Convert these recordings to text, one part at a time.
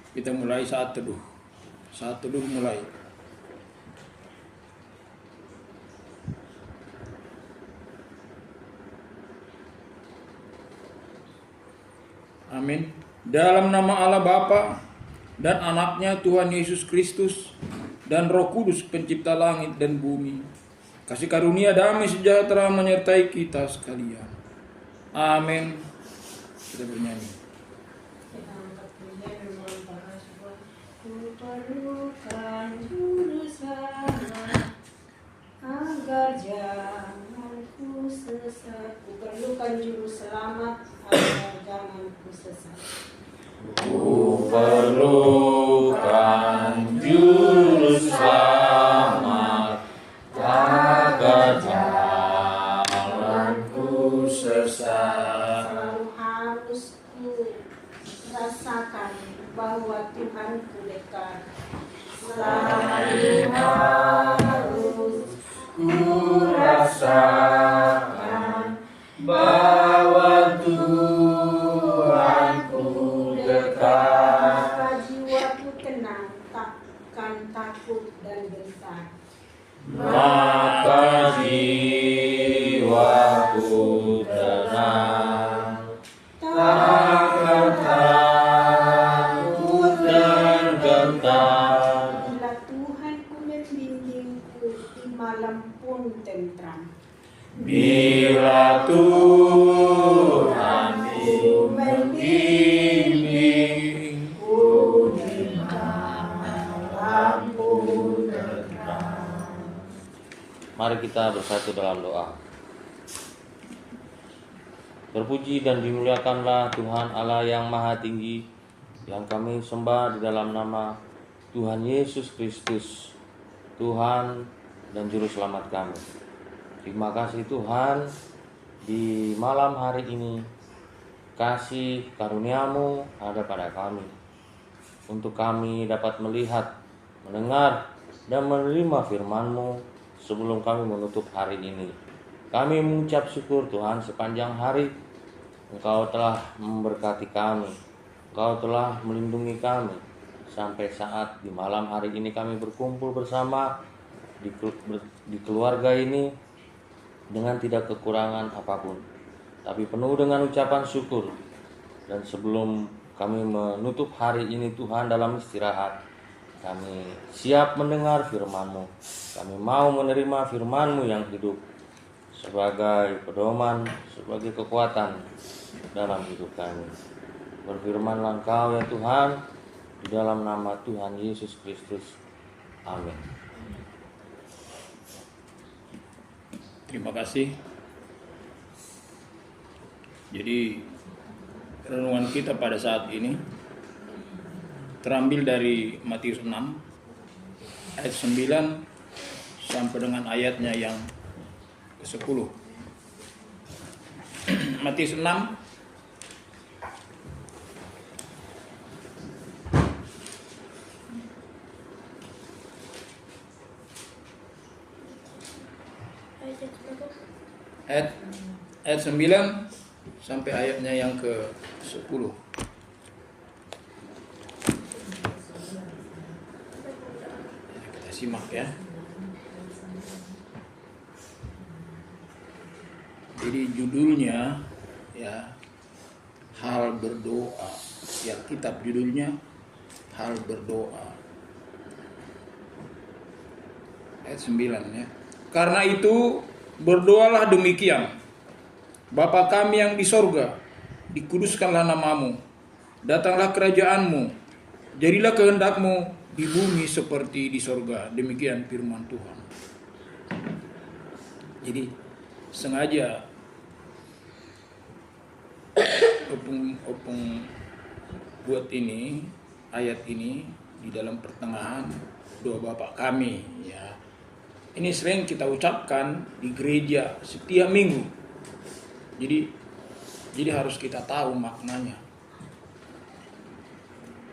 Kita mulai saat teduh. Saat teduh mulai. Amin. Dalam nama Allah Bapa dan anaknya Tuhan Yesus Kristus dan Roh Kudus pencipta langit dan bumi, kasih karunia damai sejahtera menyertai kita sekalian. Amin. Kita bernyanyi. Ku perlukan juru selamat agar jangan ku sesat. Ku perlukan juru selamat agar jangan ku sesat. Ku perlukan juru selamat agar jalanku sesat. Selalu harus ku rasakan bahwa Tuhanku dekat. Selalu harus Ku rasakan bahwa Tuhanku dekat. maka jiwaku tenang, takkan takut dan gentar. Maka jiwaku tenang, takkan takut dan gentar. Bila Tuhanku membimbingku, di malam pun tentram. Bila Tuhanku membimbing, Ku di malam pun tentram. Mari kita bersatu dalam doa. Terpuji dan dimuliakanlah Tuhan Allah yang Maha Tinggi, yang kami sembah di dalam nama Tuhan Yesus Kristus, Tuhan dan Juru Selamat kami. Terima kasih Tuhan, di malam hari ini kasih karunia-Mu ada pada kami, untuk kami dapat melihat, mendengar, dan menerima firman-Mu sebelum kami menutup hari ini. Kami mengucap syukur Tuhan sepanjang hari Engkau telah memberkati kami, Engkau telah melindungi kami, sampai saat di malam hari ini kami berkumpul bersama di keluarga ini dengan tidak kekurangan apapun, tapi penuh dengan ucapan syukur. Dan sebelum kami menutup hari ini Tuhan dalam istirahat, kami siap mendengar firman-Mu. Kami mau menerima firman-Mu yang hidup sebagai pedoman, sebagai kekuatan dalam hidup kami. Berfirmanlah Engkau ya Tuhan, di dalam nama Tuhan Yesus Kristus. Amin. Terima kasih. Jadi renungan kita pada saat ini terambil dari Matius 6 ayat 9 sampai dengan ayatnya yang ke-10. Matius 6 ayat 9 sampai ayatnya yang ke-10. Kita simak ya. Jadi judulnya ya, hal berdoa. Ya, kitab judulnya hal berdoa. Ayat 9 ya. Karena itu berdoalah demikian: Bapa kami yang di sorga, dikuduskanlah namamu, datanglah kerajaanmu, jadilah kehendakmu di bumi seperti di sorga. Demikian firman Tuhan. Jadi sengaja opung buat ini, ayat ini di dalam pertengahan doa Bapa kami ya. Ini sering kita ucapkan di gereja setiap minggu. Jadi harus kita tahu maknanya.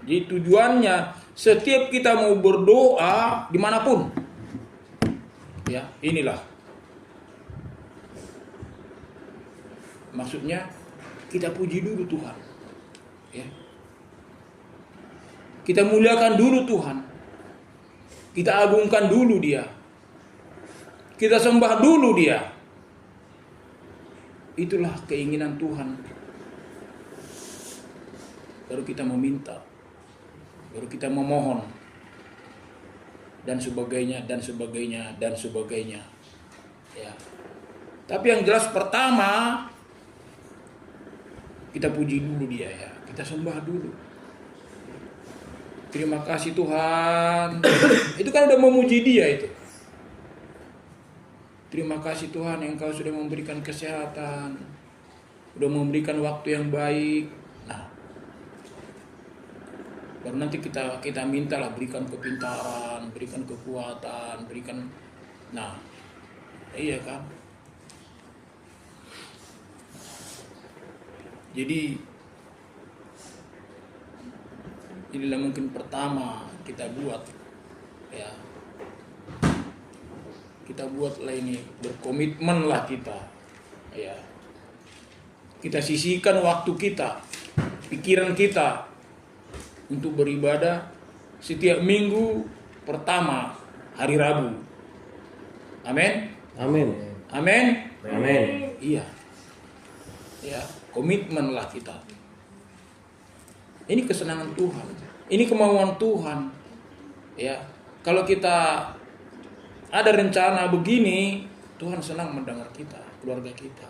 Jadi tujuannya setiap kita mau berdoa dimanapun, ya inilah maksudnya, kita puji dulu Tuhan, ya. Kita muliakan dulu Tuhan. Kita agungkan dulu Dia. Kita sembah dulu Dia. Itulah keinginan Tuhan. Baru kita meminta. Baru kita memohon. Dan sebagainya, dan sebagainya, dan sebagainya. Ya. Tapi yang jelas pertama, kita puji dulu Dia ya. Kita sembah dulu. Terima kasih Tuhan. Itu kan udah memuji Dia itu. Terima kasih Tuhan Engkau sudah memberikan kesehatan, sudah memberikan waktu yang baik. Nah, baru nanti kita mintalah berikan kepintaran, berikan kekuatan, berikan. Nah, iya kan. Jadi inilah mungkin pertama kita buat ya. Kita buatlah ini, berkomitmenlah kita. Ya. Kita sisihkan waktu kita, pikiran kita untuk beribadah setiap minggu pertama hari Rabu. Amin. Amin. Amin. Amin. Iya. Ya, komitmenlah kita. Ini kesenangan Tuhan. Ini kemauan Tuhan. Ya. Kalau kita ada rencana begini, Tuhan senang mendengar kita, keluarga kita.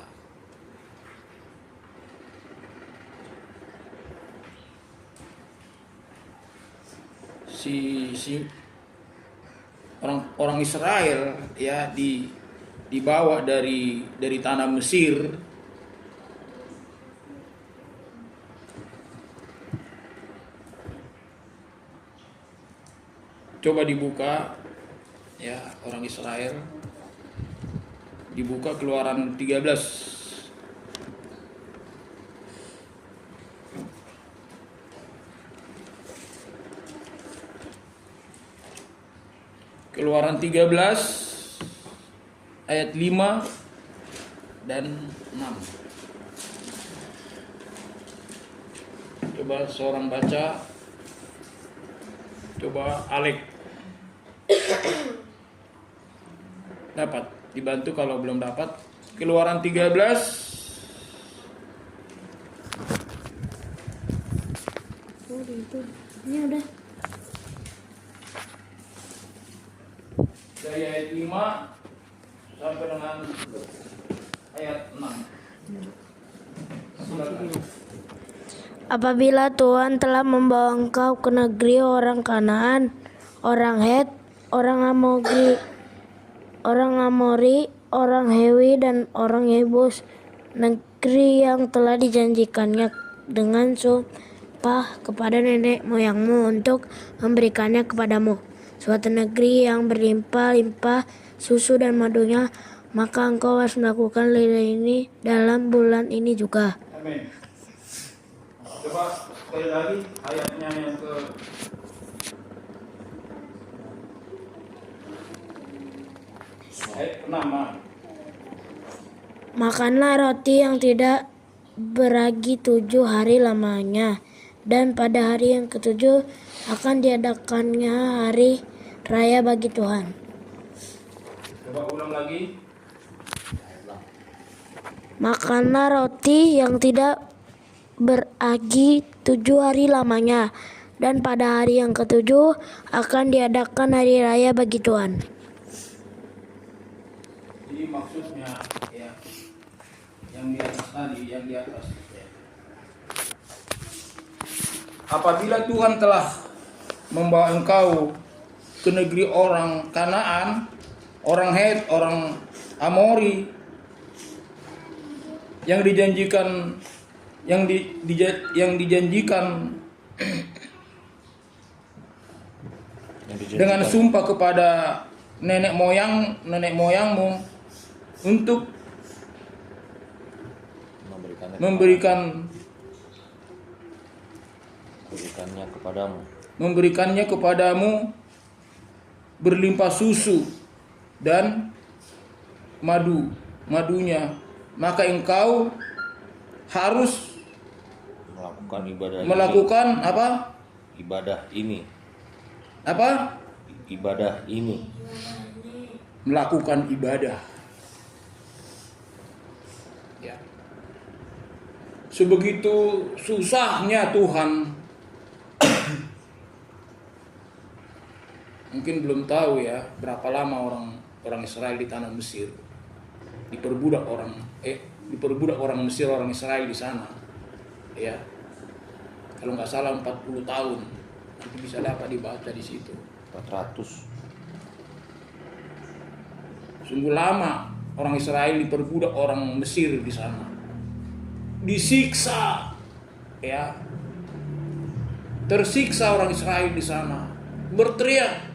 Si orang Israel ya dibawa dari tanah Mesir. Coba dibuka ya, orang Israel dibuka Keluaran 13. Keluaran 13 ayat 5 dan 6. Coba seorang baca. Coba Alek. Dapat, dibantu kalau belum dapat. Keluaran 13 itu. Ini udah. dari ayat 5 sampai dengan ayat 6. Silakan. Apabila Tuhan telah membawa engkau ke negeri orang Kanaan, orang Het, orang Amori, orang Hewi, dan orang Yebus, negeri yang telah dijanjikannya dengan sumpah kepada nenek moyangmu untuk memberikannya kepadamu, suatu negeri yang berlimpah-limpah susu dan madunya, maka engkau harus melakukan ini dalam bulan ini juga. Amin. Coba sekali lagi ayatnya yang ke ayat 6. Makanlah roti yang tidak beragi 7 hari lamanya, dan pada hari yang ke-7 akan diadakannya hari raya bagi Tuhan. Coba ulang lagi. Makanlah roti yang tidak beragi 7 hari lamanya, dan pada hari yang ke-7 akan diadakan hari raya bagi Tuhan. Jadi maksudnya ya, yang di atas tadi, yang di atas ya. Apabila Tuhan telah membawa engkau ke negeri orang Kanaan, orang Het, orang Amori, yang dijanjikan dengan sumpah kepada nenek moyangmu untuk memberikannya kepadamu berlimpah susu dan madunya, maka engkau harus melakukan apa? ibadah ini. Apa? Ibadah ini. Melakukan ibadah. Ya. Sebegitu susahnya Tuhan. Mungkin belum tahu ya berapa lama orang Israel di tanah Mesir. Diperbudak orang Mesir, orang Israel di sana. Ya. Kalau nggak salah 40 tahun. Itu bisa dapat dibaca di situ. 400. Sungguh lama orang Israel diperbudak orang Mesir di sana. Disiksa. Ya. Tersiksa orang Israel di sana. Berteriak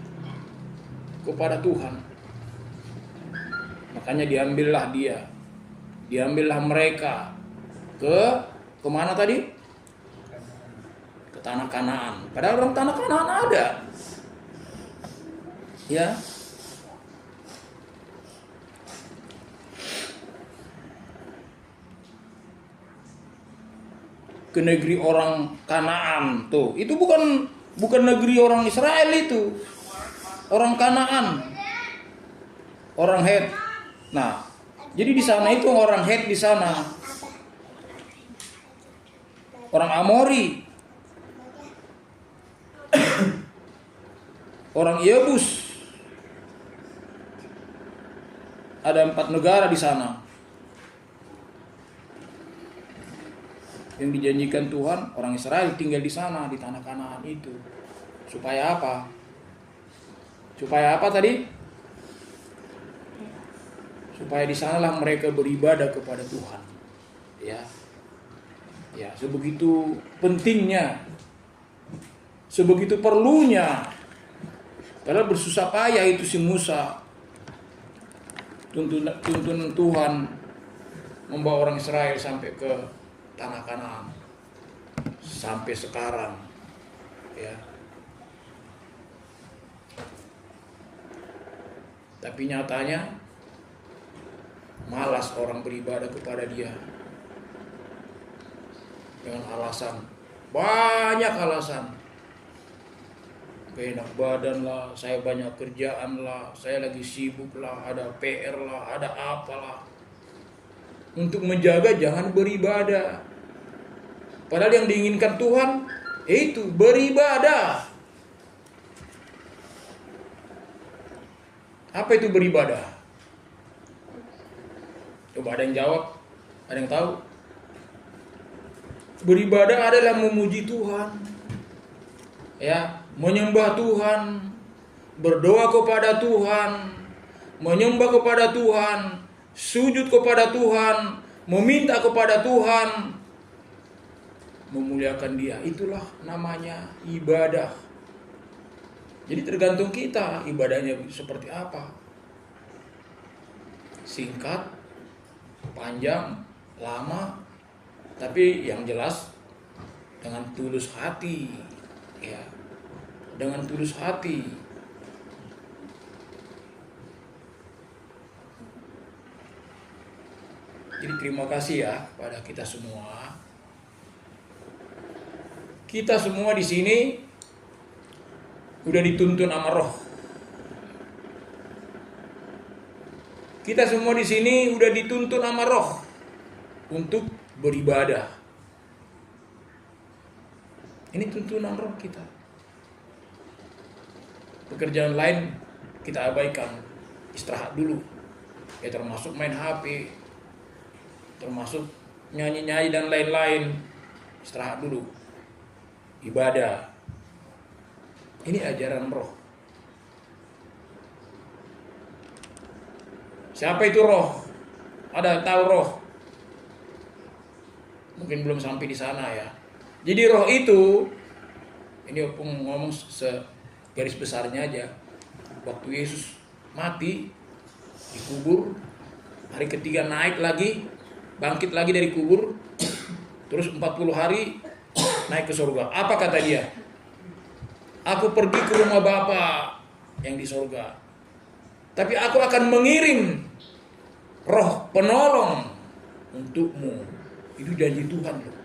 kepada Tuhan. Makanya diambillah mereka kemana tadi? Ke tanah Kanaan. Padahal orang tanah Kanaan ada. Ya. Ke negeri orang Kanaan tuh. Itu bukan negeri orang Israel itu. Orang Kanaan. Orang Het. Nah, jadi di sana itu orang Het di sana. Orang Amori. Orang Yebus. Ada 4 negara di sana. Yang dijanjikan Tuhan, orang Israel tinggal di sana, di tanah Kanaan itu. Supaya apa? Supaya apa tadi? Supaya di sanalah mereka beribadah kepada Tuhan. Ya. Ya, sebegitu pentingnya. Sebegitu perlunya. Padahal bersusah payah itu si Musa. Tuntunan Tuhan membawa orang Israel sampai ke tanah Kanaan. Sampai sekarang. Ya. Tapi nyatanya malas orang beribadah kepada Dia. Dengan alasan, banyak alasan. Gak enak badan lah, saya banyak kerjaan lah, saya lagi sibuk lah, ada PR lah, ada apalah. Untuk menjaga jangan beribadah. Padahal yang diinginkan Tuhan itu beribadah. Apa itu beribadah? Coba ada yang jawab? Ada yang tahu? Beribadah adalah memuji Tuhan. Ya, menyembah Tuhan, berdoa kepada Tuhan, menyembah kepada Tuhan, sujud kepada Tuhan, meminta kepada Tuhan, memuliakan Dia. Itulah namanya ibadah. Jadi tergantung kita ibadahnya seperti apa. Singkat, panjang, lama, tapi yang jelas dengan tulus hati. Ya, dengan tulus hati. Jadi terima kasih ya pada kita semua. Kita semua di sini udah dituntun sama Roh. Kita semua di sini udah dituntun sama Roh untuk beribadah. Ini tuntunan Roh kita. Pekerjaan lain kita abaikan, istirahat dulu. Ya termasuk main HP, termasuk nyanyi-nyanyi dan lain-lain. Istirahat dulu. Ibadah. Ini ajaran Roh. Siapa itu Roh? Ada tahu Roh? Mungkin belum sampai di sana ya. Jadi Roh itu, ini aku ngomong segaris besarnya aja. Waktu Yesus mati, dikubur, hari ketiga naik lagi, bangkit lagi dari kubur, terus 40 hari naik ke surga. Apa kata Dia? Aku pergi ke rumah Bapa yang di surga. Tapi aku akan mengirim Roh penolong untukmu. Itu janji Tuhan loh.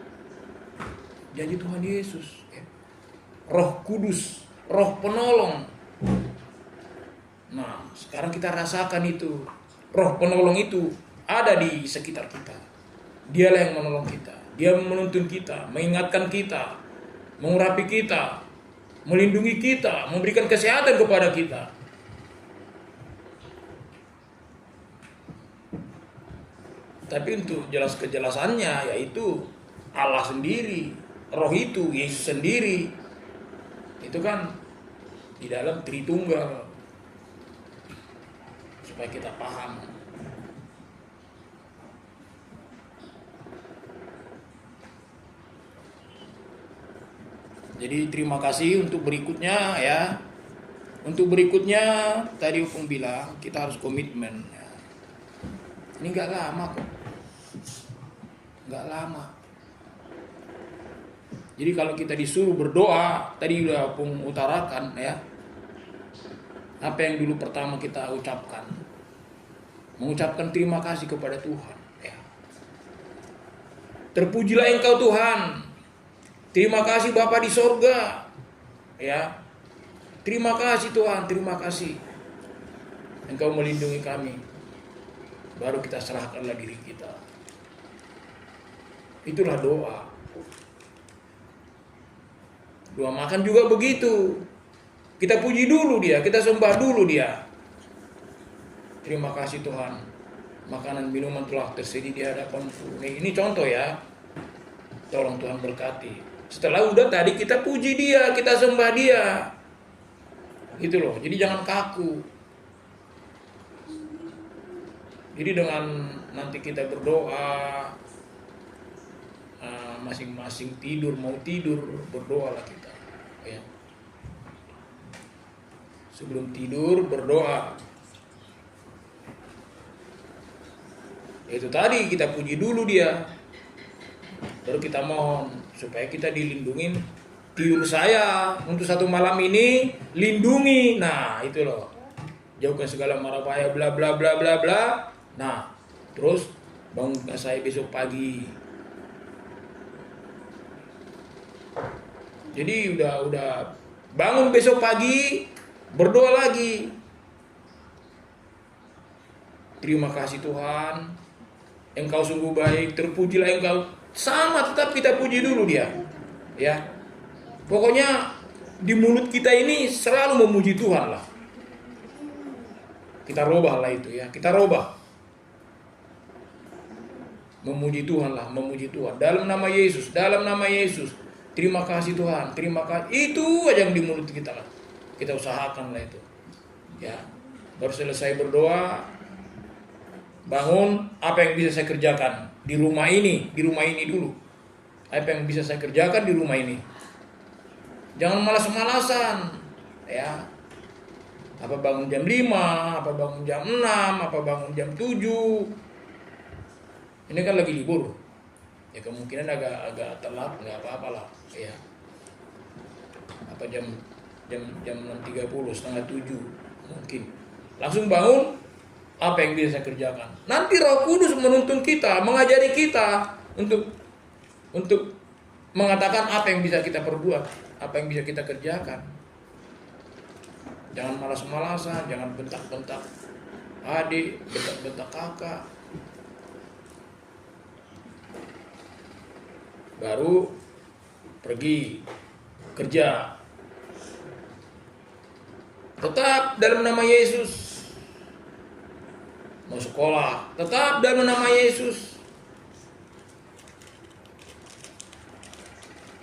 Janji Tuhan Yesus. Ya. Roh Kudus, Roh Penolong. Nah, sekarang kita rasakan itu. Roh Penolong itu ada di sekitar kita. Dialah yang menolong kita. Dia menuntun kita, mengingatkan kita, mengurapi kita, melindungi kita, memberikan kesehatan kepada kita. Tapi untuk kejelasannya yaitu Allah sendiri, Roh itu, Yesus sendiri. Itu kan di dalam Tritunggal. Supaya kita paham. Jadi terima kasih untuk berikutnya ya. Untuk berikutnya tadi Upung bilang kita harus komitmen. Ini nggak lama kok. Nggak lama. Jadi kalau kita disuruh berdoa, tadi udah Upung utarakan ya. Apa yang dulu pertama kita ucapkan? Mengucapkan terima kasih kepada Tuhan ya. Terpujilah Engkau Tuhan. Terima kasih Bapa di sorga ya. Terima kasih Tuhan, terima kasih Engkau melindungi kami. Baru kita serahkanlah diri kita. Itulah doa. Doa makan juga begitu. Kita puji dulu dia, kita sembah dulu dia. Terima kasih Tuhan. Makanan minuman telah tersedia di hadapanku. Ini contoh ya. Tolong Tuhan berkati. Setelah udah tadi kita puji dia, kita sembah dia. Gitu loh. Jadi jangan kaku. Jadi dengan nanti kita berdoa, masing-masing tidur, mau tidur, berdoalah kita. Ya. Sebelum tidur berdoa. Itu tadi kita puji dulu dia. Baru kita mohon supaya kita dilindungi. Tidur saya untuk satu malam ini lindungi. Nah, itu loh. Jauhkan segala mara bahaya bla bla bla bla bla. Nah, terus bangunkan saya besok pagi. Jadi udah bangun besok pagi, berdoa lagi. Terima kasih Tuhan. Engkau sungguh baik, terpujilah Engkau. Sama tetap kita puji dulu dia. Ya. Pokoknya di mulut kita ini selalu memuji Tuhan lah. Kita robah lah itu ya, kita robah. Memuji Tuhan lah, memuji Tuhan. Dalam nama Yesus, dalam nama Yesus. Terima kasih Tuhan, terima kasih. Itu aja yang di mulut kita lah. Kita usahakan lah itu. Ya. Baru selesai berdoa, bangun, apa yang bisa saya kerjakan di rumah ini dulu. Apa yang bisa saya kerjakan di rumah ini. Jangan malas-malasan, ya. Apa bangun jam 5, apa bangun jam 6, apa bangun jam 7. Ini kan lagi libur. Ya kemungkinan agak telat, nggak apa-apa lah, ya. Apa jam 6.30, setengah 7 mungkin. Langsung bangun, apa yang bisa saya kerjakan. Nanti Roh Kudus menuntun kita, mengajari kita untuk mengatakan apa yang bisa kita perbuat, apa yang bisa kita kerjakan. Jangan malas-malasan, jangan bentak-bentak adik, bentak-bentak kakak. Baru pergi kerja. Tetap dalam nama Yesus. Mau sekolah, tetap dalam nama Yesus.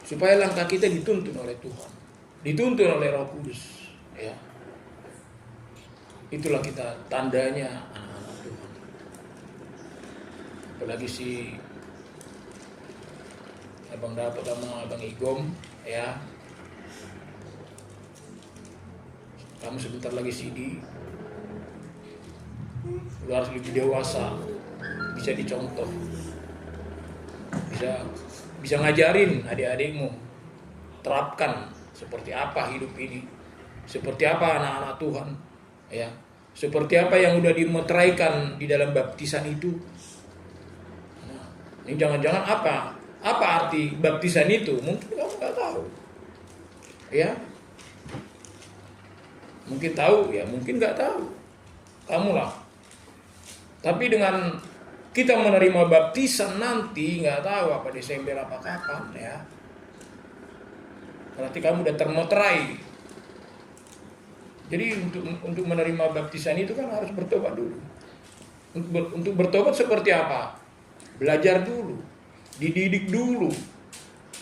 Supaya langkah kita dituntun oleh Tuhan, dituntun oleh Roh Kudus, ya. Itulah kita tandanya anak-anak Tuhan. Apalagi si Abang dapat sama Abang Igom, ya. Kamu sebentar lagi CD. Lu harus lebih dewasa, bisa dicontoh, bisa ngajarin adik-adikmu, terapkan seperti apa hidup ini, seperti apa anak-anak Tuhan, ya, seperti apa yang udah dimeteraikan di dalam baptisan itu. Nah, ini jangan-jangan apa arti baptisan itu? Mungkin kamu nggak tahu, Ya, mungkin tahu, ya mungkin nggak tahu. Kamulah. Tapi dengan kita menerima baptisan nanti, nggak tahu apa Desember apa kapan ya. Berarti kamu udah termeterai. Jadi untuk menerima baptisan itu kan harus bertobat dulu. Untuk bertobat seperti apa? Belajar dulu, dididik dulu,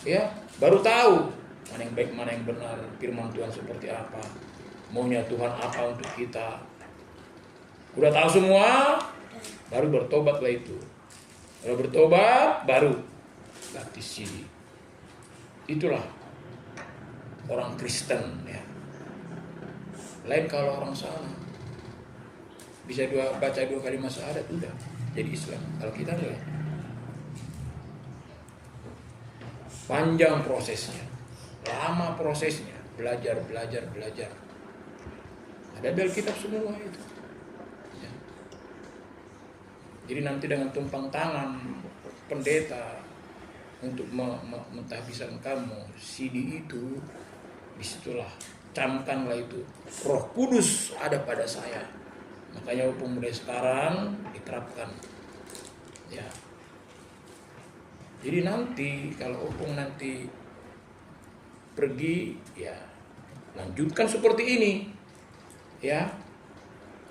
ya, baru tahu mana yang baik, mana yang benar, firman Tuhan seperti apa, maunya Tuhan apa untuk kita. Udah tahu semua, baru bertobatlah itu. Kalau bertobat, baru baptis ini. Itulah orang Kristen ya. Lain kalau orang sana bisa baca 2 kalimat syahadat udah jadi Islam. Kalau kita enggak. Panjang prosesnya, lama prosesnya, belajar. Ada di Alkitab semua itu. Ya. Jadi nanti dengan tumpang tangan pendeta untuk mentahbiskan kamu CD itu, disitulah camkanlah itu Roh Kudus ada pada saya. Makanya hukum mulai sekarang diterapkan. Ya. Jadi nanti kalau opung nanti pergi, ya lanjutkan seperti ini, ya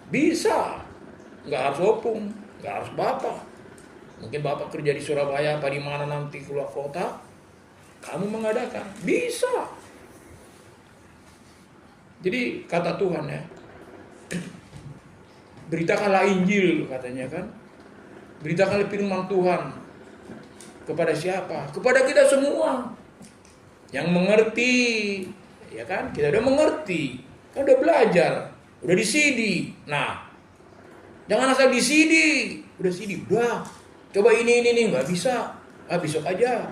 bisa, nggak harus opung, nggak harus bapak. Mungkin bapak kerja di Surabaya apa di mana nanti keluar kota, kamu mengadakan, bisa. Jadi kata Tuhan ya, beritakanlah Injil katanya kan, beritakanlah firman Tuhan. Kepada siapa? Kepada kita semua yang mengerti, ya kan? Kita udah mengerti, kan udah belajar, udah di CD. Nah, jangan asal di CD, udah CD, udah. Coba ini nggak bisa, besok aja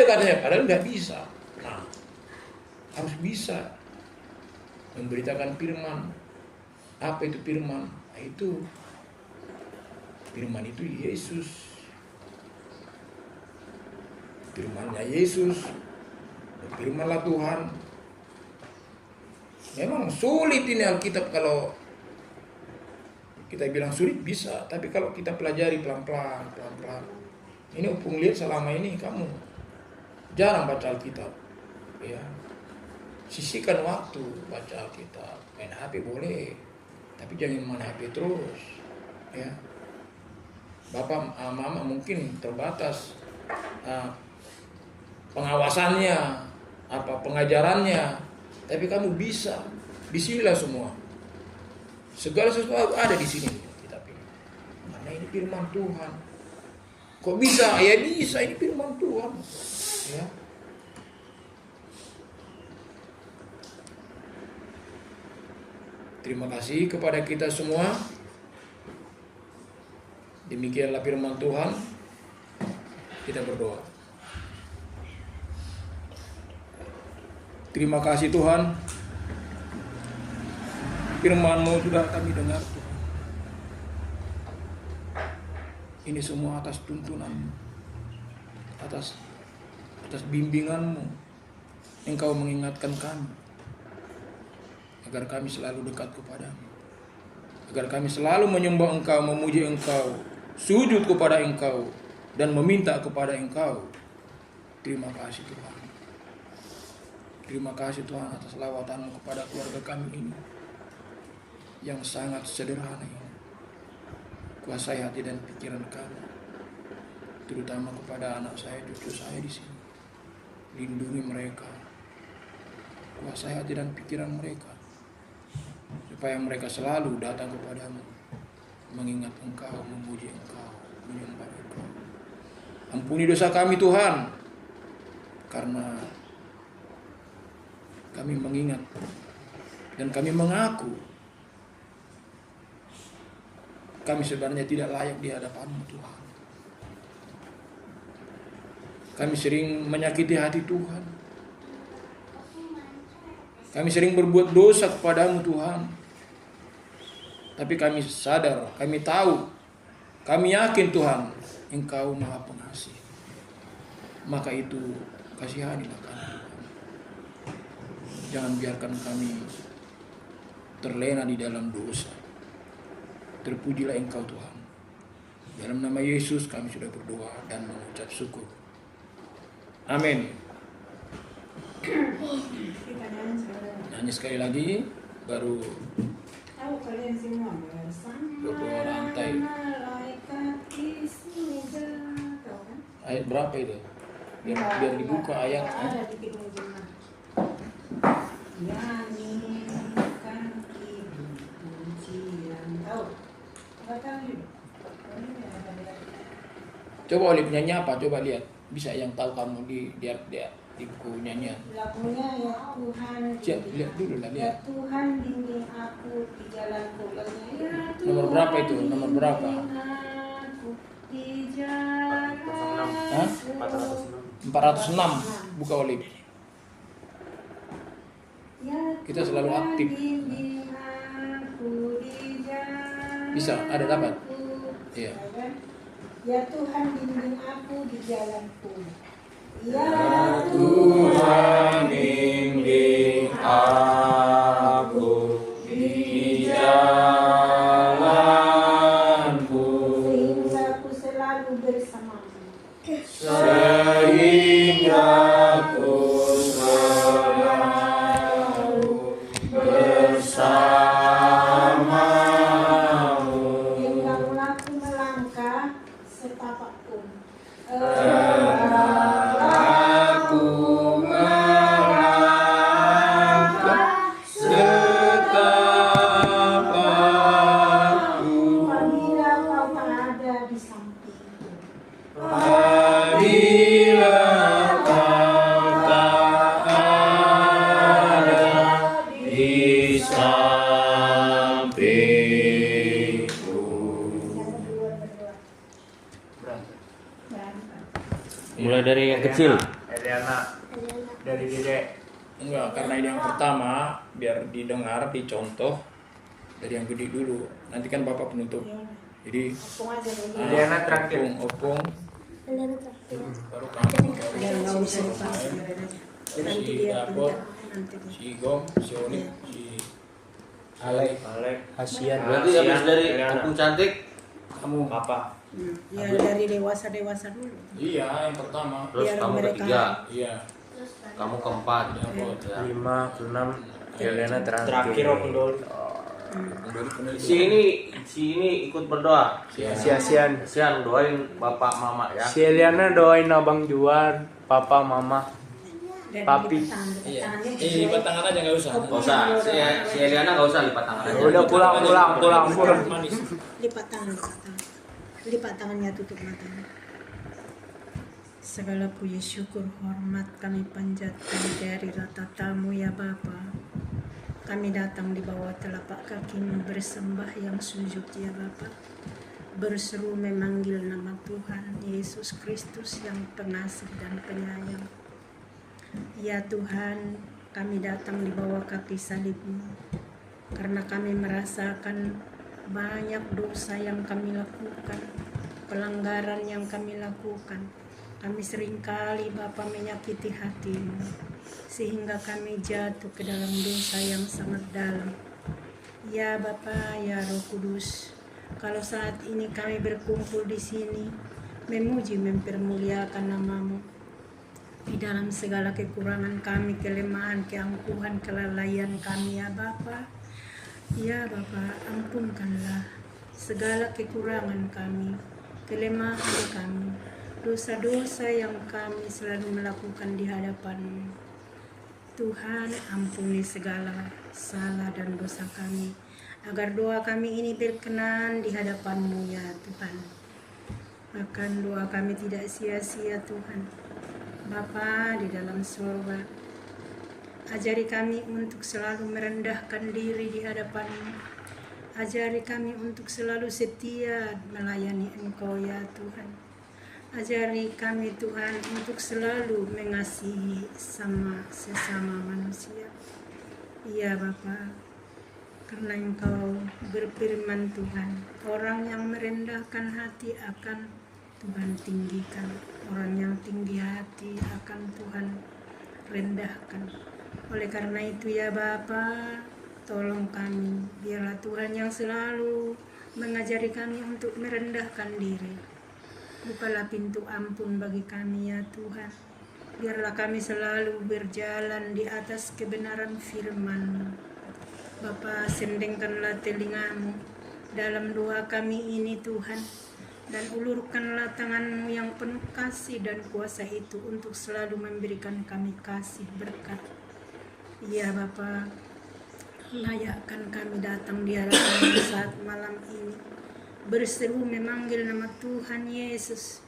katanya, padahal nggak bisa. Nah, harus bisa memberitakan firman. Apa itu firman? Nah, itu firman itu Yesus. Firman-Nya Yesus, firman-lah Tuhan. Memang sulit ini Alkitab, kalau kita bilang sulit bisa, tapi kalau kita pelajari pelan-pelan. Ini opung lihat selama ini kamu jarang baca Alkitab, ya. Sisihkan waktu baca Alkitab. Main HP boleh, tapi jangan main HP terus, ya. Bapak, mama mungkin terbatas pengawasannya, pengajarannya, tapi kamu bisa. Disinilah semua. Segala sesuatu ada di sini kitab ini. Karena ini firman Tuhan. Kok bisa? Ya bisa, ini firman Tuhan. Ya. Terima kasih kepada kita semua. Demikianlah firman Tuhan. Kita berdoa. Terima kasih Tuhan, firman-Mu sudah kami dengar Tuhan. Ini semua atas tuntunan, atas bimbingan-Mu. Engkau mengingatkan kami agar kami selalu dekat kepadamu, agar kami selalu menyembah Engkau, memuji Engkau, sujud kepada Engkau, dan meminta kepada Engkau. Terima kasih Tuhan. Terima kasih Tuhan atas lawatan-Mu kepada keluarga kami ini yang sangat sederhana ini. Kuasai hati dan pikiran kami, terutama kepada anak saya, cucu saya di sini. Lindungi mereka, kuasai hati dan pikiran mereka, supaya mereka selalu datang kepadamu, mengingat Engkau, memuji Engkau, menyembah Engkau. Ampuni dosa kami Tuhan, karena kami mengingat dan kami mengaku kami sebenarnya tidak layak di hadapan-Mu Tuhan. Kami sering menyakiti hati Tuhan. Kami sering berbuat dosa kepadamu Tuhan. Tapi kami sadar, kami tahu, kami yakin Tuhan, Engkau Maha Pengasih. Maka itu kasihanilah kami Tuhan. Jangan biarkan kami terlena di dalam dosa. Terpujilah Engkau Tuhan. Dalam nama Yesus kami sudah berdoa dan mengucap syukur. Amin. Kita nyanyi sekali. Nyanyi sekali lagi, baru Tahu kalian semua bersama Berdua lantai. malaikat di surga. Tahu kan? ayat berapa itu? Biar dibuka ayat. Ada di Kidung Jemaat. Nyanyikan hidup pujian. Tahu? Nggak tahu juga. Ini ada di atas. Coba Olip nyanyi apa? Coba lihat. Bisa yang tahu kamu di buku nyanyian. Lagunya ya Tuhan. Lihat dulu lah, Ya lihat. Tuhan bimbing aku di jalanku. Lagunya, ya Nomor berapa itu? Tuhan, Nomor berapa? bimbing aku di jalanku. Hah? 406 buka Olip. Ya Kita selalu Tuhan, aktif. bimbing aku di jalanku. Bisa, ada dapat? Iya. Ya Tuhan bimbing aku di jalanku. Ya Tuhan bimbing aku di jalanku, sehingga aku selalu bersamamu. sehingga ku selalu bersamamu. Tinggallah aku melangkah setapak pun. Aku melangkah setapakku, Apabila kau tak ada di sampingku. apabila kau tak ada di sampingku. Yang kedua berdoa. Berangkat. Mulai dari yang kecil. Eliana dari Dede. Enggak, karena ini yang pertama biar didengar, dicontoh dari yang gede dulu. Nanti kan Bapak penutup. Jadi Opung aja dulu. Eliana terakhir. Opung, Eliana terakhir. baru kamu, Biar nggak usah lupa. Nanti si dia Dapot, nanti dia. si Gom, si Onip, si Alek, Hasian. Berarti habis dari Opung Cantik, kamu. Papa. Ya dari dewasa dulu. Iya, yang pertama. terus Biar kamu mereka- ketiga, Iya, kamu keempat. Dapot. Ya. 5, 6, Eliana Terakhir Om Doli. Si ini ikut berdoa. Si Hasian. Sian doain bapak mama ya. Si Eliana doain Abang Juan, Papa, Mama. Dan Papi. lipat tangan, Iya. tangannya Lipat tangan aja nggak usah. Gak usah, si Eliana gak usah lipat tangan aja. Udah pulang. Manis. lipat tangan. Lipat tangannya, tutup matanya. Segala puji syukur hormat kami panjatkan dari ratatamu ya Bapa. Kami datang di bawah telapak kakimu bersembah yang sujud ya Bapa. Berseru memanggil nama Tuhan Yesus Kristus yang pengasih dan penyayang. Ya Tuhan, kami datang di bawah kaki salib-Mu karena kami merasakan banyak dosa yang kami lakukan, pelanggaran yang kami lakukan. Kami seringkali Bapa menyakiti hati-Mu sehingga kami jatuh ke dalam dosa yang sangat dalam. Ya Bapa, ya Roh Kudus, kalau saat ini kami berkumpul di sini memuji mempermuliakan nama-Mu di dalam segala kekurangan kami, kelemahan, keangkuhan, kelalaian kami ya Bapa. Ya Bapa, ampunkanlah segala kekurangan kami, kelemahan kami, dosa-dosa yang kami selalu melakukan di hadapan-Mu. Tuhan, ampuni segala salah dan dosa kami, agar doa kami ini berkenan di hadapan-Mu ya Tuhan. Bahkan doa kami tidak sia-sia Tuhan. Bapa di dalam surga, ajari kami untuk selalu merendahkan diri di hadapan-Mu. Ajari kami untuk selalu setia melayani Engkau ya Tuhan. Ajari kami Tuhan untuk selalu mengasihi sama sesama manusia. Iya Bapa, karena Engkau berfirman Tuhan, orang yang merendahkan hati akan Tuhan tinggikan, orang yang tinggi hati akan Tuhan rendahkan. Oleh karena itu ya Bapa, tolong kami, biarlah Tuhan yang selalu mengajari kami untuk merendahkan diri. Bukalah pintu ampun bagi kami ya Tuhan. Biarlah kami selalu berjalan di atas kebenaran firman-Mu. Bapa, sendengkanlah telingamu dalam doa kami ini Tuhan. Dan ulurkanlah tangan-Mu yang penuh kasih dan kuasa itu untuk selalu memberikan kami kasih berkat. Ya Bapa, layakkan kami datang di hadapan saat malam ini, berseru memanggil nama Tuhan Yesus,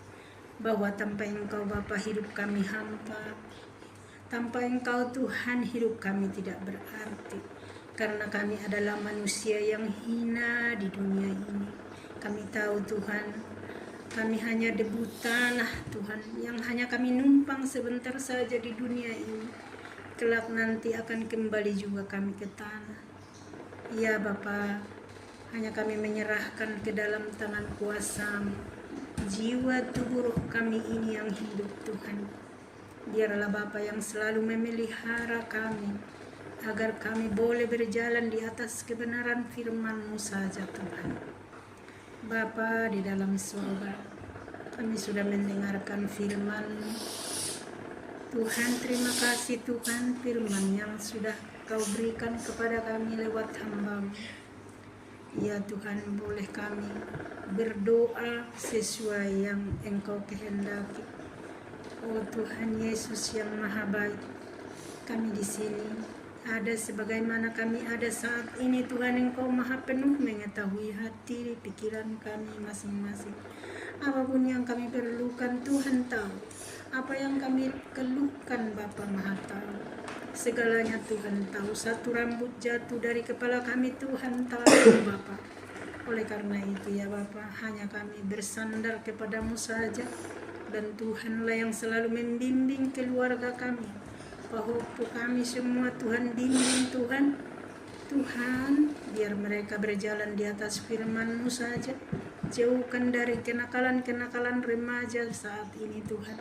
bahwa tanpa Engkau Bapa hidup kami hampa, tanpa Engkau Tuhan hidup kami tidak berarti, karena kami adalah manusia yang hina di dunia ini. Kami tahu Tuhan, kami hanya debu tanah Tuhan, yang hanya kami numpang sebentar saja di dunia ini. Kelak nanti akan kembali juga kami ke tanah. Ya Bapa, hanya kami menyerahkan ke dalam tangan kuasa-Mu jiwa tubuh roh kami ini yang hidup Tuhan. Biarlah Bapa yang selalu memelihara kami, agar kami boleh berjalan di atas kebenaran firman-Mu saja Tuhan. Bapa di dalam surga, kami sudah mendengarkan firman-Mu. Tuhan, terima kasih Tuhan, firman yang sudah Kau berikan kepada kami lewat hamba-Mu. Ya Tuhan, boleh kami berdoa sesuai yang Engkau kehendaki. Oh Tuhan Yesus yang maha baik, kami di sini ada sebagaimana kami ada saat ini Tuhan. Engkau maha penuh mengetahui hati pikiran kami masing-masing. Apapun yang kami perlukan Tuhan tahu. Apa yang kami keluhkan Bapa Maha tahu. Segalanya Tuhan tahu. Satu rambut jatuh dari kepala kami Tuhan tahu Bapa. Oleh karena itu ya Bapa, hanya kami bersandar kepadamu saja. Dan Tuhanlah yang selalu membimbing keluarga kami. Bahwa kami semua Tuhan bimbing Tuhan. Tuhan, biar mereka berjalan di atas firman-Mu saja. Jauhkan dari kenakalan-kenakalan remaja saat ini Tuhan.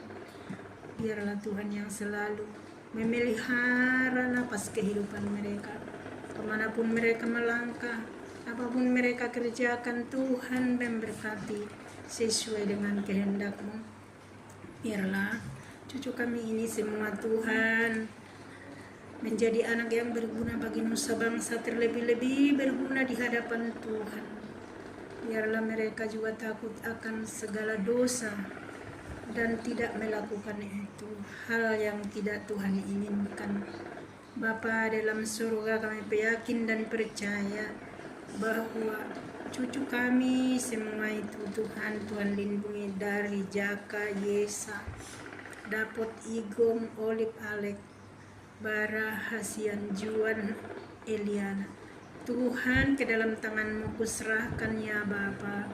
Biarlah Tuhan yang selalu memelihara napas kehidupan mereka. Kemanapun mereka melangkah, apapun mereka kerjakan, Tuhan memberkati sesuai dengan kehendak-Mu. Biarlah cucu kami ini semua Tuhan menjadi anak yang berguna bagi nusa bangsa, terlebih-lebih berguna di hadapan Tuhan. Biarlah mereka juga takut akan segala dosa dan tidak melakukan itu hal yang tidak Tuhan inginkan. Bapa dalam surga, kami yakin dan percaya bahwa cucu kami semua itu Tuhan lindungi dari Jaka, Yesa, Dapot, Igom, Olip, Alek, Bara, Hasian, Juan, Eliana. Tuhan, ke dalam tangan-Mu kuserahkan ya Bapa,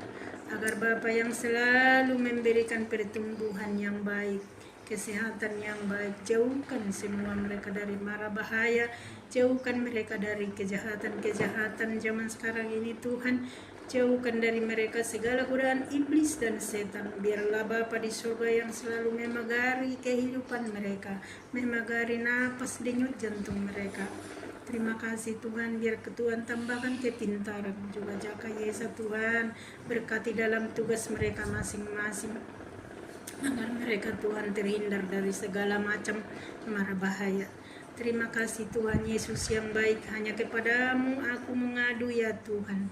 agar Bapa yang selalu memberikan pertumbuhan yang baik, kesehatan yang baik. Jauhkan semua mereka dari mara bahaya, jauhkan mereka dari kejahatan-kejahatan zaman sekarang ini Tuhan. Jauhkan dari mereka segala godaan iblis dan setan. Biarlah Bapa di surga yang selalu memagari kehidupan mereka, memagari napas denyut jantung mereka. Terima kasih Tuhan, biar Tuhan tambahkan kepintaran juga Jaka Yesa Tuhan, berkati dalam tugas mereka masing-masing, agar mereka Tuhan terhindar dari segala macam mara bahaya. Terima kasih Tuhan Yesus yang baik, hanya kepadamu aku mengadu ya Tuhan.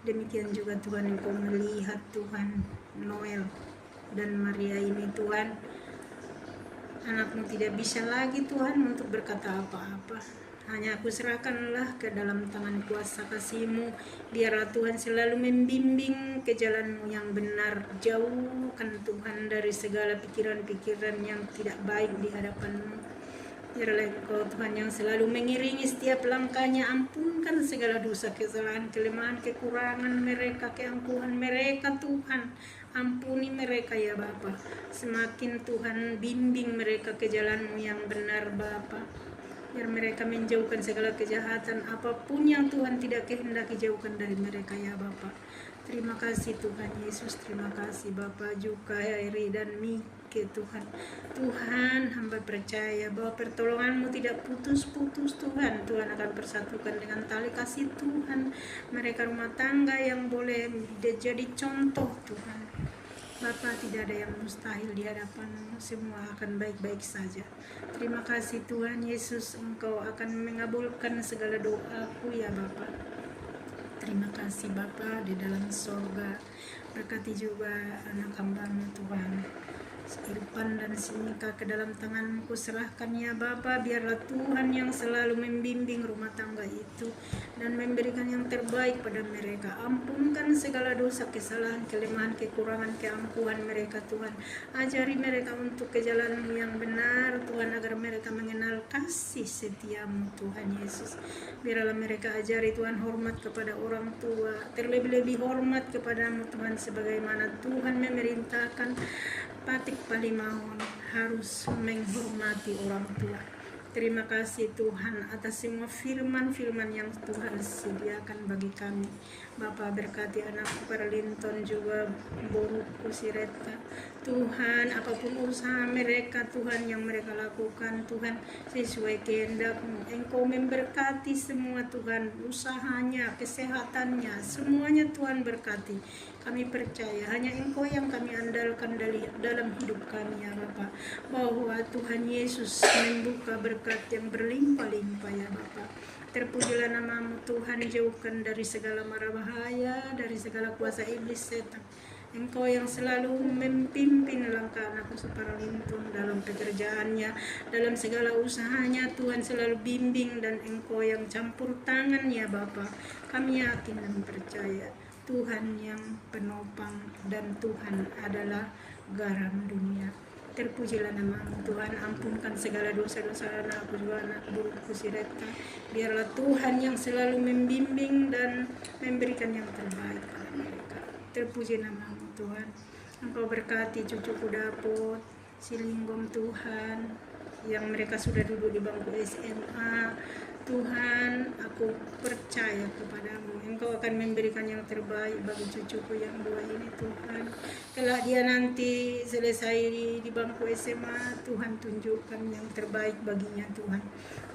Demikian juga Tuhan, Engkau melihat Tuhan Noel dan Maria ini Tuhan, anakmu tidak bisa lagi Tuhan untuk berkata apa-apa. Hanya aku serahkanlah ke dalam tangan kuasa kasih-Mu. Biarlah Tuhan selalu membimbing ke jalan-Mu yang benar. Jauhkan Tuhan dari segala pikiran-pikiran yang tidak baik di hadapan-Mu. Biarlah Engkau Tuhan yang selalu mengiringi setiap langkahnya. Ampunkan segala dosa, kesalahan, kelemahan, kekurangan mereka, keangkuhan mereka Tuhan. Ampuni mereka ya Bapa. Semakin Tuhan bimbing mereka ke jalan-Mu yang benar Bapa. Biar mereka menjauhkan segala kejahatan, apapun yang Tuhan tidak kehendaki, jauhkan dari mereka ya Bapa. Terima kasih Tuhan Yesus, terima kasih Bapa juga Eri dan Mike Tuhan. Tuhan, hamba percaya bahwa pertolongan-Mu tidak putus-putus Tuhan. Tuhan akan persatukan dengan tali kasih Tuhan mereka rumah tangga yang boleh jadi contoh Tuhan. Bapa, tidak ada yang mustahil di hadapan-Mu, semua akan baik-baik saja. Terima kasih Tuhan Yesus, Engkau akan mengabulkan segala doaku ya Bapa. Terima kasih Bapa di dalam sorga. Berkati juga anak hamba-Mu Tuhan, Irfan dan Simika ke dalam tangan-Mu kuserahkan ya Bapa. Biarlah Tuhan yang selalu membimbing rumah tangga itu dan memberikan yang terbaik pada mereka. Ampunkan segala dosa, kesalahan, kelemahan, kekurangan, keangkuhan mereka Tuhan. Ajari mereka untuk ke jalan-Mu yang benar Tuhan, agar mereka mengenal kasih setia-Mu Tuhan Yesus. Biarlah mereka ajari Tuhan hormat kepada orang tua, terlebih-lebih hormat kepadamu Tuhan, sebagaimana Tuhan memerintahkan Patik Palimahon harus menghormati orang tua. Terima kasih Tuhan atas semua firman-firman yang Tuhan sediakan bagi kami. Bapa, berkati anakku Parlinton juga Boruku Sireta. Tuhan, apapun usaha mereka Tuhan yang mereka lakukan Tuhan, sesuai kehendak-Mu. Engkau memberkati semua Tuhan, usahanya, kesehatannya, semuanya Tuhan berkati. Kami percaya hanya Engkau yang kami andalkan dalam hidup kami ya Bapa. Bahwa Tuhan Yesus membuka berkat yang berlimpah-limpah ya Bapa. Terpujilah nama-Mu Tuhan, jauhkan dari segala mara bahaya, dari segala kuasa iblis setan. Engkau yang selalu memimpin langkah anakku Parlinton dalam pekerjaannya, dalam segala usahanya Tuhan selalu bimbing, dan Engkau yang campur tangan ya Bapa. Kami yakin dan percaya Tuhan yang penopang dan Tuhan adalah garam dunia. Terpujilah nama-Mu Tuhan, ampunkan segala dosa-dosa anakku juga, anak Boruku Sireta. Biarlah Tuhan yang selalu membimbing dan memberikan yang terbaik kepada mereka. Terpuji nama-Mu Tuhan. Engkau berkati cucuku Dapot, Silinggom Tuhan, yang mereka sudah duduk di bangku SMA. Tuhan, aku percaya kepadamu. Engkau akan memberikan yang terbaik bagi cucuku yang dua ini Tuhan. Kalau dia nanti selesai di bangku SMA, Tuhan tunjukkan yang terbaik baginya Tuhan.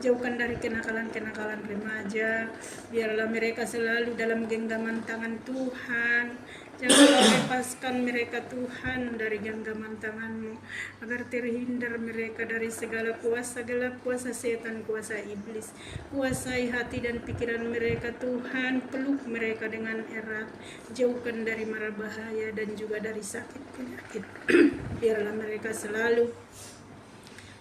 Jauhkan dari kenakalan-kenakalan remaja. Biarlah mereka selalu dalam genggaman tangan Tuhan. Janganlah lepaskan mereka Tuhan dari genggaman tangan-Mu, agar terhindar mereka dari segala kuasa gelap, kuasa setan, kuasa iblis. Kuasai hati dan pikiran mereka Tuhan, peluk mereka dengan erat, jauhkan dari mara bahaya dan juga dari sakit penyakit. Biarlah mereka selalu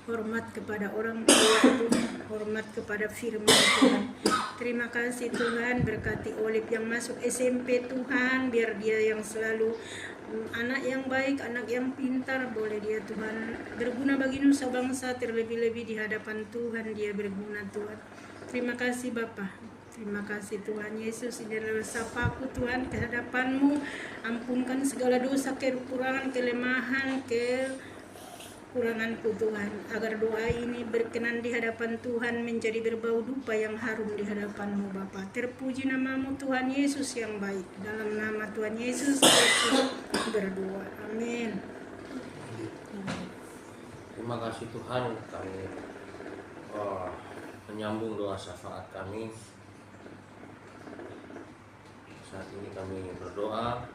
hormat kepada orang tua Tuhan, hormat kepada firman Tuhan. Terima kasih Tuhan, berkati Olip yang masuk SMP Tuhan, biar dia yang selalu anak yang baik, anak yang pintar, boleh dia Tuhan berguna bagi nusa bangsa, terlebih-lebih di hadapan Tuhan dia berguna Tuhan. Terima kasih Bapa. Terima kasih Tuhan Yesus, ini adalah sapaku Tuhan ke hadapan-Mu. Ampunkan segala dosa, kekurangan, kelemahan, kekuranganku Tuhan, agar doa ini berkenan di hadapan Tuhan, menjadi berbau dupa yang harum di hadapan-Mu Bapa. Terpuji nama-Mu Tuhan Yesus yang baik. Dalam nama Tuhan Yesus aku berdoa. Amin. Terima kasih Tuhan, kami menyambung doa syafaat kami. Saat ini kami berdoa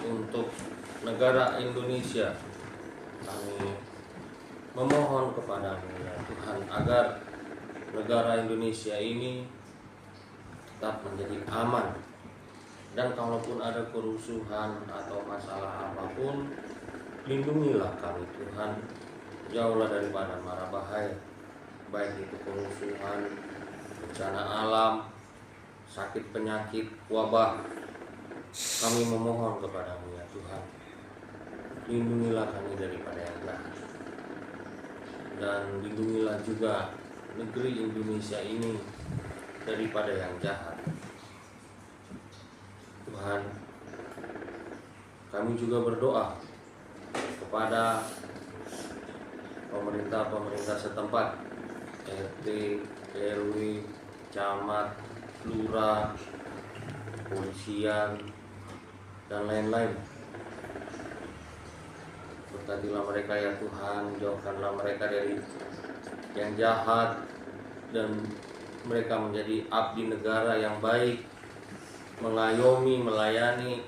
untuk negara Indonesia. Kami memohon kepada-Mu ya Tuhan, agar negara Indonesia ini tetap menjadi aman, dan kalaupun ada kerusuhan atau masalah apapun, lindungilah kami Tuhan, jauhlah daripada mara bahaya, baik itu kerusuhan, bencana alam, sakit penyakit, wabah. Kami memohon kepada-Mu ya Tuhan, lindungilah kami daripada yang jahat, dan lindungilah juga negeri Indonesia ini daripada yang jahat. Tuhan, kami juga berdoa kepada pemerintah setempat, RT, RW, camat, lurah, polisian, dan lain-lain. Berkatilah mereka ya Tuhan, jauhkanlah mereka dari yang jahat, dan mereka menjadi abdi negara yang baik, mengayomi, melayani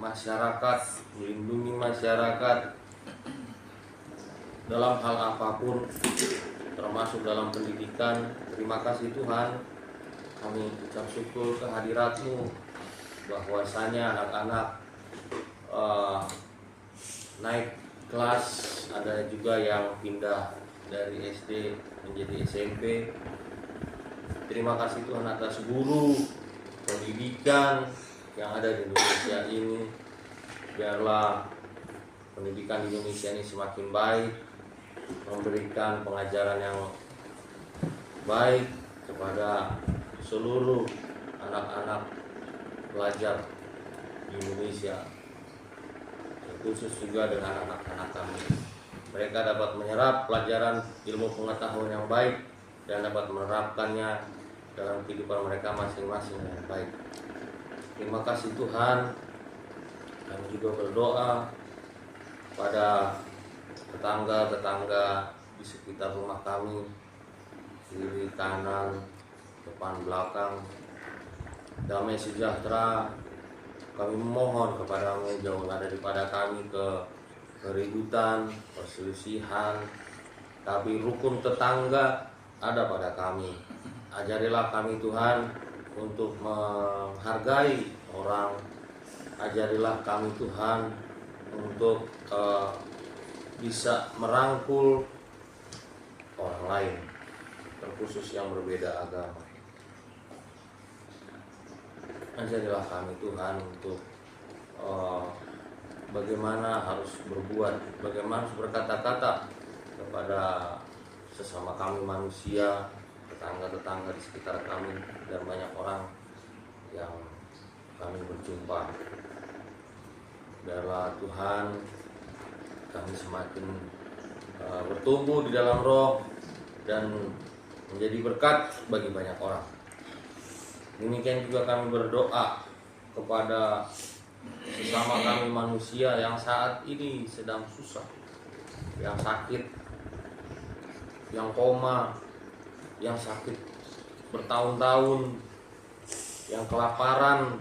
masyarakat, melindungi masyarakat dalam hal apapun, termasuk dalam pendidikan. Terima kasih Tuhan, kami ucap syukur kehadirat-Mu, bahwasanya anak-anak naik kelas, ada juga yang pindah dari SD menjadi SMP. Terima kasih Tuhan atas guru pendidikan yang ada di Indonesia ini. Biarlah pendidikan di Indonesia ini semakin baik, memberikan pengajaran yang baik kepada seluruh anak-anak pelajar di Indonesia, khusus juga dengan anak-anak kami. Mereka dapat menyerap pelajaran ilmu pengetahuan yang baik dan dapat menerapkannya dalam kehidupan mereka masing-masing dengan baik. Terima kasih Tuhan. Kami juga berdoa pada tetangga-tetangga di sekitar rumah kami, kiri, kanan, depan, belakang, damai sejahtera. Kami memohon kepada-Mu, jauhlah daripada kami keributan, perselisihan, tapi rukun tetangga ada pada kami. Ajarilah kami Tuhan untuk menghargai orang. Ajarilah kami Tuhan untuk bisa merangkul orang lain, terkhusus yang berbeda agama. Ajarilah kami Tuhan untuk bagaimana harus berbuat, bagaimana harus berkata-kata kepada sesama kami manusia, tetangga-tetangga di sekitar kami, dan banyak orang yang kami berjumpa. Biarlah Tuhan kami semakin bertumbuh di dalam roh dan menjadi berkat bagi banyak orang. Demikian juga kami berdoa kepada sesama kami manusia yang saat ini sedang susah, yang sakit, yang koma, yang sakit bertahun-tahun, yang kelaparan,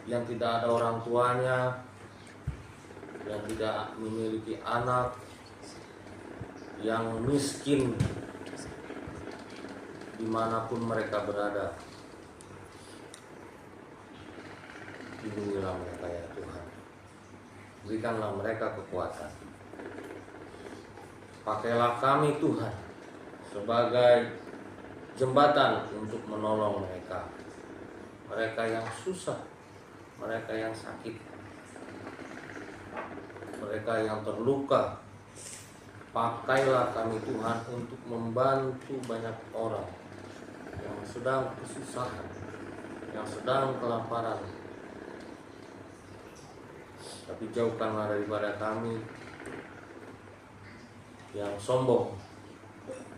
yang tidak ada orang tuanya, yang tidak memiliki anak, yang miskin dimanapun mereka berada. Lindungilah mereka ya Tuhan, berikanlah mereka kekuatan. Pakailah kami Tuhan sebagai jembatan untuk menolong mereka, mereka yang susah, mereka yang sakit, mereka yang terluka. Pakailah kami Tuhan untuk membantu banyak orang yang sedang kesusahan, yang sedang kelaparan. Tapi jauhkanlah daripada kami yang sombong.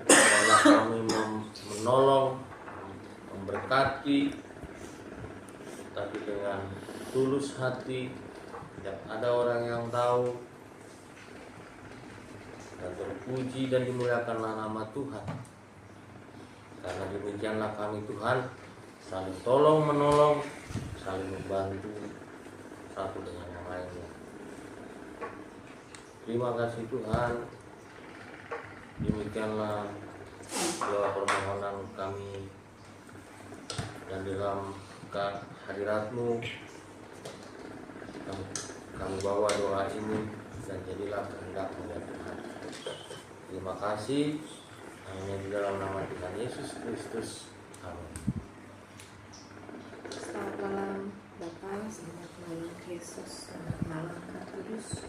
Biarlah kami menolong, memberkati, tapi dengan tulus hati. Tidak ada orang yang tahu. Dan terpuji dan dimuliakanlah nama Tuhan. Karena demikianlah kami Tuhan saling tolong menolong, saling membantu satu dengan yang lainnya. Terima kasih Tuhan. Demikianlah doa permohonan kami, dan dalam hadirat-Mu kami bawa doa ini, dan jadilah kehendak-Mu ya Tuhan. Terima kasih. Hanya di dalam nama Tuhan Yesus Kristus. Amin. Selamat malam Bapak, selamat malam Yesus, selamat malam Roh Kudus.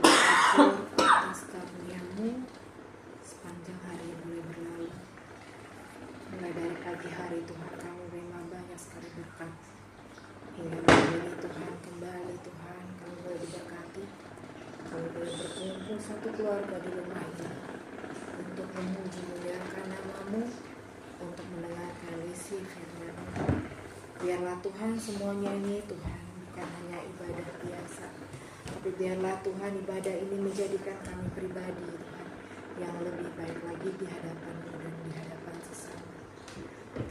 Bersyukur atas karunia-Mu sepanjang hari yang boleh berlalu. Mulai dari pagi hari Tuhan, Kamu memang banyak sekali berkat. Hingga malam ini Tuhan, kembali Tuhan, Kamu boleh diberkati. Kami boleh berkumpul satu keluarga di rumah ini. biarlah Tuhan semuanya ini Tuhan bukan hanya ibadah biasa, tapi biarlah Tuhan ibadah ini menjadikan kami pribadi Tuhan yang lebih baik lagi di hadapan-Mu dan di hadapan sesama.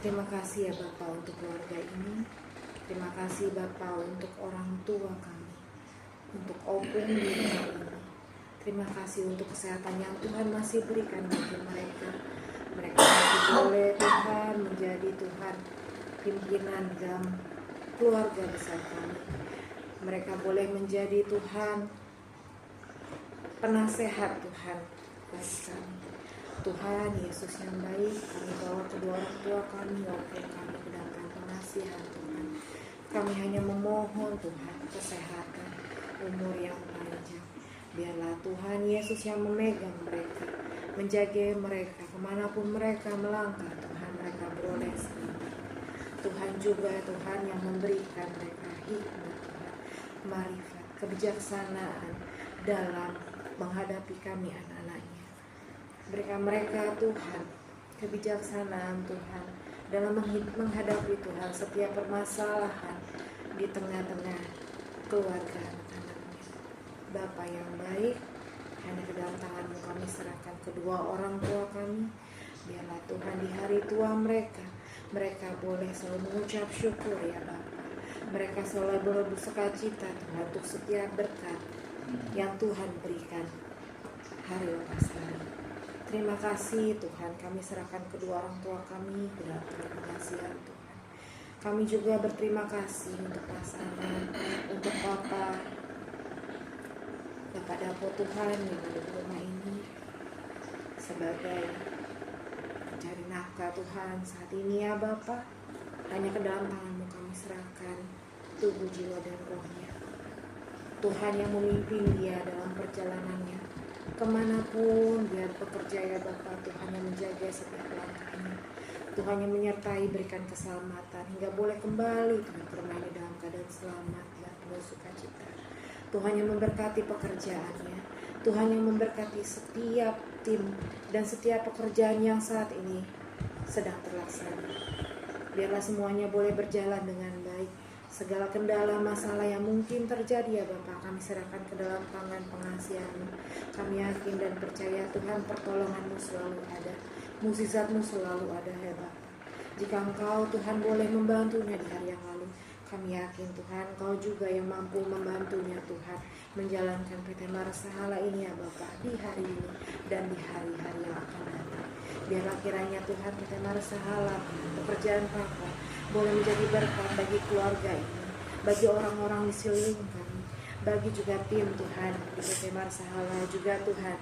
Terima kasih ya Bapa untuk keluarga ini. Terima kasih Bapa untuk orang tua kami, untuk opung di rumah ini. Terima kasih untuk kesehatan yang Tuhan masih berikan bagi mereka. Mereka masih boleh Tuhan menjadi Tuhan pimpinan dalam keluarga besar kami. Mereka boleh menjadi Tuhan penasehat Tuhan bagi kami. Tuhan Yesus yang baik, kami bawa kedua orang tua kami, wakil kami ke dalam pengasihan Tuhan. Kami hanya memohon Tuhan kesehatan, umur yang panjang. Biarlah Tuhan Yesus yang memegang mereka, menjaga mereka kemanapun mereka melangkah. Tuhan, mereka beroleh selamat. Tuhan juga Tuhan yang memberikan mereka hikmat Tuhan, marifat, kebijaksanaan dalam menghadapi kami anak-anaknya. Berikan mereka Tuhan kebijaksanaan Tuhan dalam menghadapi Tuhan setiap permasalahan di tengah-tengah keluarga anak-anaknya. Bapa yang baik, hanya ke dalam tangan-Mu kami serahkan kedua orang tua kami. Biarlah Tuhan di hari tua mereka boleh selalu mengucap syukur ya Bapa. Mereka selalu boleh bersukacita Tuhan untuk setiap berkat yang Tuhan berikan hari lepas hari. Terima kasih Tuhan, kami serahkan kedua orang tua kami ke dalam pengasihan Tuhan. Kami juga berterima kasih untuk pasangan, untuk Bapak Dapo Tuhan yang ada di rumah ini sebagai pencari nafkah Tuhan saat ini ya Bapak. Hanya ke dalam tangan-Mu kami serahkan tubuh, jiwa, dan rohnya. Tuhan yang memimpin dia dalam perjalanannya kemanapun dia bekerja ya Bapak. Tuhan yang menjaga setiap langkahnya. Tuhan yang menyertai, berikan keselamatan hingga boleh kembali Tuhan ke rumah ini dalam keadaan selamat dan penuh sukacita. Tuhan yang memberkati pekerjaannya, Tuhan yang memberkati setiap tim dan setiap pekerjaan yang saat ini sedang terlaksana. Biarlah semuanya boleh berjalan dengan baik. Segala kendala, masalah yang mungkin terjadi ya Bapak, kami serahkan ke dalam tangan pengasihan-Mu. Kami yakin dan percaya Tuhan, pertolongan-Mu selalu ada, mukjizat-Mu selalu ada ya Bapak. Jika Engkau Tuhan boleh membantunya di hari yang lalu, kami yakin Tuhan Engkau juga yang mampu membantunya Tuhan menjalankan PT Marsahala ini ya Bapak di hari ini dan di hari-hari yang akan datang. Biarlah kiranya Tuhan PT Marsahala, pekerjaan Papa boleh menjadi berkat bagi keluarga ini, bagi orang-orang di sekeliling kami, bagi juga tim Tuhan di PT Marsahala, juga Tuhan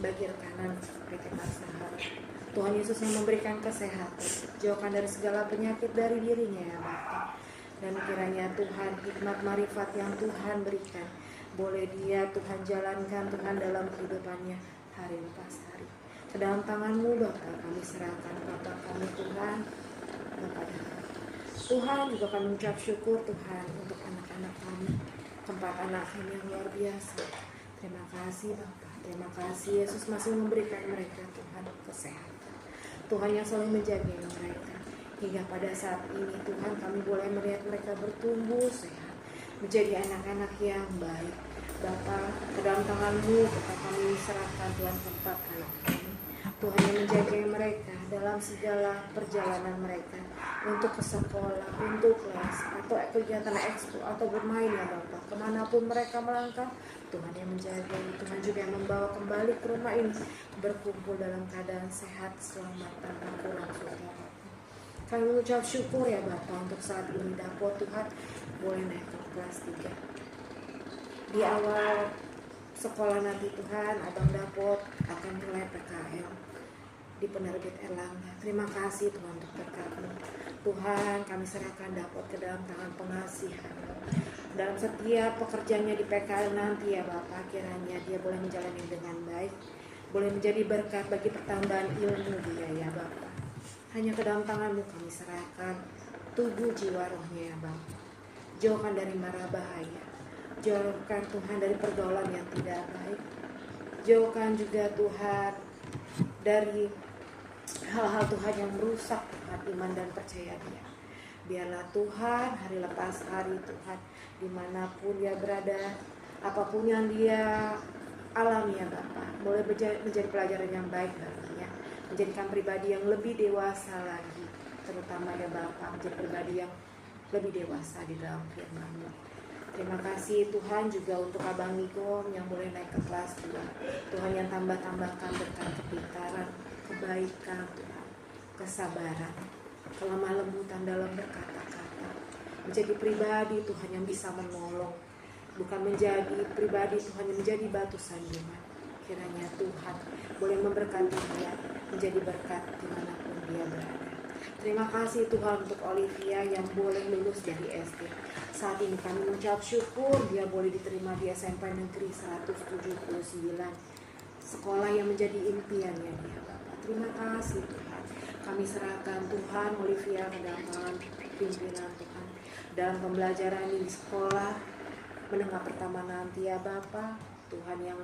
bagi rekanan PT Marsahala. Tuhan Yesus yang memberikan kesehatan, jauhkan dari segala penyakit dari dirinya ya Bapak. Dan kiranya Tuhan hikmat marifat yang Tuhan berikan boleh dia Tuhan jalankan Tuhan dalam kehidupannya hari lepas hari. Ke dalam tangan-Mu Bapa kami serahkan Bapak kami Tuhan, Bapak dan Tuhan juga kami mengucap syukur Tuhan untuk anak-anak kami, tempat anak kami yang luar biasa. Terima kasih Bapak, terima kasih Yesus masih memberikan mereka Tuhan kesehatan. Tuhan yang selalu menjaga mereka. Hingga pada saat ini Tuhan kami boleh melihat mereka bertumbuh sehat, menjadi anak-anak yang baik. Bapa, ke dalam tangan-Mu Bapak kami serahkan Tuhan tempat anak kami. Tuhan yang menjaga mereka dalam segala perjalanan mereka untuk ke sekolah, untuk les, atau kegiatan ekskul, atau bermain ya Bapak. Kemanapun mereka melangkah, Tuhan yang menjaga. Tuhan juga yang membawa kembali ke rumah ini berkumpul dalam keadaan sehat, selamat, tanpa kurang suatu. Kami mengucap syukur ya Bapak untuk saat ini Dapo Tuhan boleh naik ke kelas 3. Di awal sekolah nanti Tuhan, Abang Dapo akan mulai PKL di Penerbit Erlangga. Terima kasih Tuhan untuk berkat-Mu. Tuhan kami serahkan Dapo ke dalam tangan pengasihan. Dalam setiap pekerjaannya di PKL nanti ya Bapak, kiranya dia boleh menjalani dengan baik, boleh menjadi berkat bagi pertambahan ilmu dia ya Bapak. Hanya ke dalam tangan-Mu kami serahkan tubuh, jiwa, rohnya ya Bapak. Jauhkan dari mara bahaya, jauhkan Tuhan dari pergaulan yang tidak baik, jauhkan juga Tuhan dari hal-hal Tuhan yang merusak Tuhan iman dan percaya dia. Biarlah Tuhan hari lepas hari Tuhan, dimanapun dia berada, apapun yang dia alami ya Bapak, boleh menjadi pelajaran yang baik baginya, menjadikan pribadi yang lebih dewasa lagi, terutama ya Bapak, menjadi pribadi yang lebih dewasa di dalam firman-Mu. Terima kasih Tuhan juga untuk Abang Niko yang boleh naik ke kelas 2. Tuhan yang tambahkan berkat kepintaran, kebaikan Tuhan, kesabaran, kelemah lembutan dalam berkata-kata. Menjadi pribadi Tuhan yang bisa menolong, bukan menjadi pribadi Tuhan yang menjadi batu sandungan. Kiranya Tuhan boleh memberkati dia, menjadi berkat dimanapun dia berada. Terima kasih Tuhan untuk Olivia yang boleh lulus dari SD. Saat ini kami mengucap syukur dia boleh diterima di SMP Negeri 179. Sekolah yang menjadi impiannya dia Bapak. Terima kasih Tuhan. Kami serahkan Tuhan Olivia ke dalam pimpinan Tuhan. Dalam pembelajaran di sekolah menengah pertama nanti ya Bapak. Tuhan yang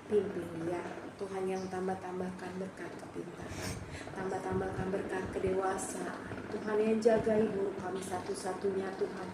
pimpin dia, Tuhan yang tambahkan berkat kepintaran, tambahkan berkat kedewasaan. Tuhan yang jaga ibu kami satu-satunya Tuhan.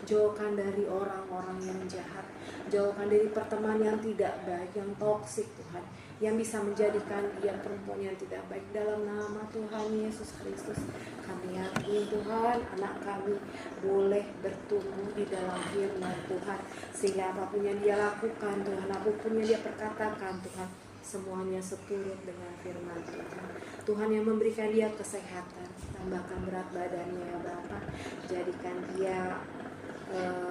Jauhkan dari orang-orang yang jahat, jauhkan dari pertemanan yang tidak baik, yang toksik Tuhan, yang bisa menjadikan dia perempuan yang tidak baik. Dalam nama Tuhan Yesus Kristus kami yakin Tuhan anak kami boleh bertumbuh di dalam firman Tuhan, sehingga apapun yang dia lakukan Tuhan, apapun yang dia perkatakan Tuhan, semuanya seturut dengan firman Tuhan. Tuhan yang memberikan dia kesehatan, tambahkan berat badannya ya Bapa, jadikan dia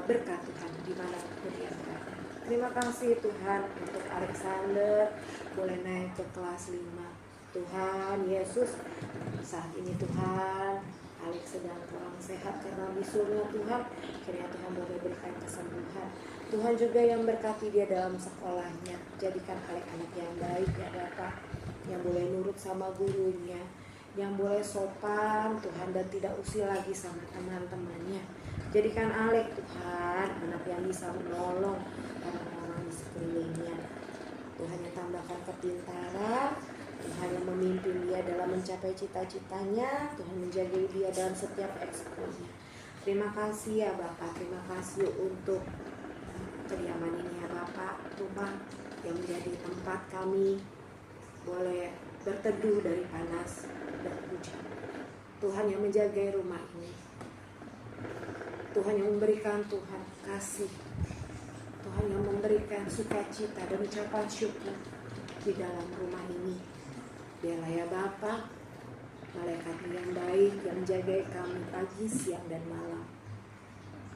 berkat Tuhan dimanapun dia berada. Terima kasih Tuhan untuk Alexander boleh naik ke kelas 5. Tuhan Yesus, saat ini Tuhan Alex sedang kurang sehat karena bisulnya Tuhan, kiranya Tuhan boleh berikan kesembuhan. Tuhan juga yang berkati dia dalam sekolahnya, jadikan anak-anak yang baik ya Bapak, yang boleh nurut sama gurunya, yang boleh sopan Tuhan dan tidak usil lagi sama teman-temannya. Jadikan Alex Tuhan anak yang bisa menolong orang-orang di sekelilingnya. Tuhan yang tambahkan kepintaran, Tuhan yang memimpin dia dalam mencapai cita-citanya, Tuhan menjaga dia dalam setiap ekskulnya. Terima kasih ya Bapak, terima kasih untuk kediaman ini ya Bapak, rumah yang menjadi tempat kami boleh berteduh dari panas dan hujan. Tuhan yang menjaga rumah ini, Tuhan yang memberikan Tuhan kasih, Tuhan yang memberikan sukacita dan ucapan syukur di dalam rumah ini. Biarlah ya Bapa, malaikat yang baik yang menjaga kami pagi, siang, dan malam.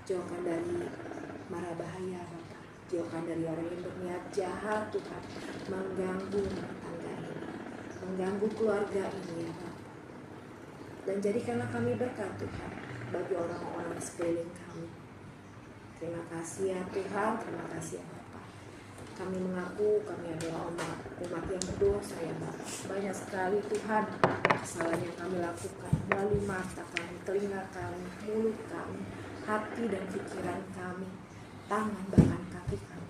Jauhkan dari mara bahaya Bapa, jauhkan dari orang yang berniat jahat Tuhan, mengganggu rumah tangga ini, mengganggu keluarga ini ya Bapa. Dan jadikanlah kami berkat Tuhan bagi orang-orang di sekeliling kami. Terima kasih ya Tuhan, terima kasih ya Bapak. Kami mengaku kami adalah umat yang berdosa ya Bapak. Banyak sekali Tuhan kesalahan yang kami lakukan melalui mata kami, telinga kami, mulut kami, hati dan pikiran kami, tangan bahkan kaki kami.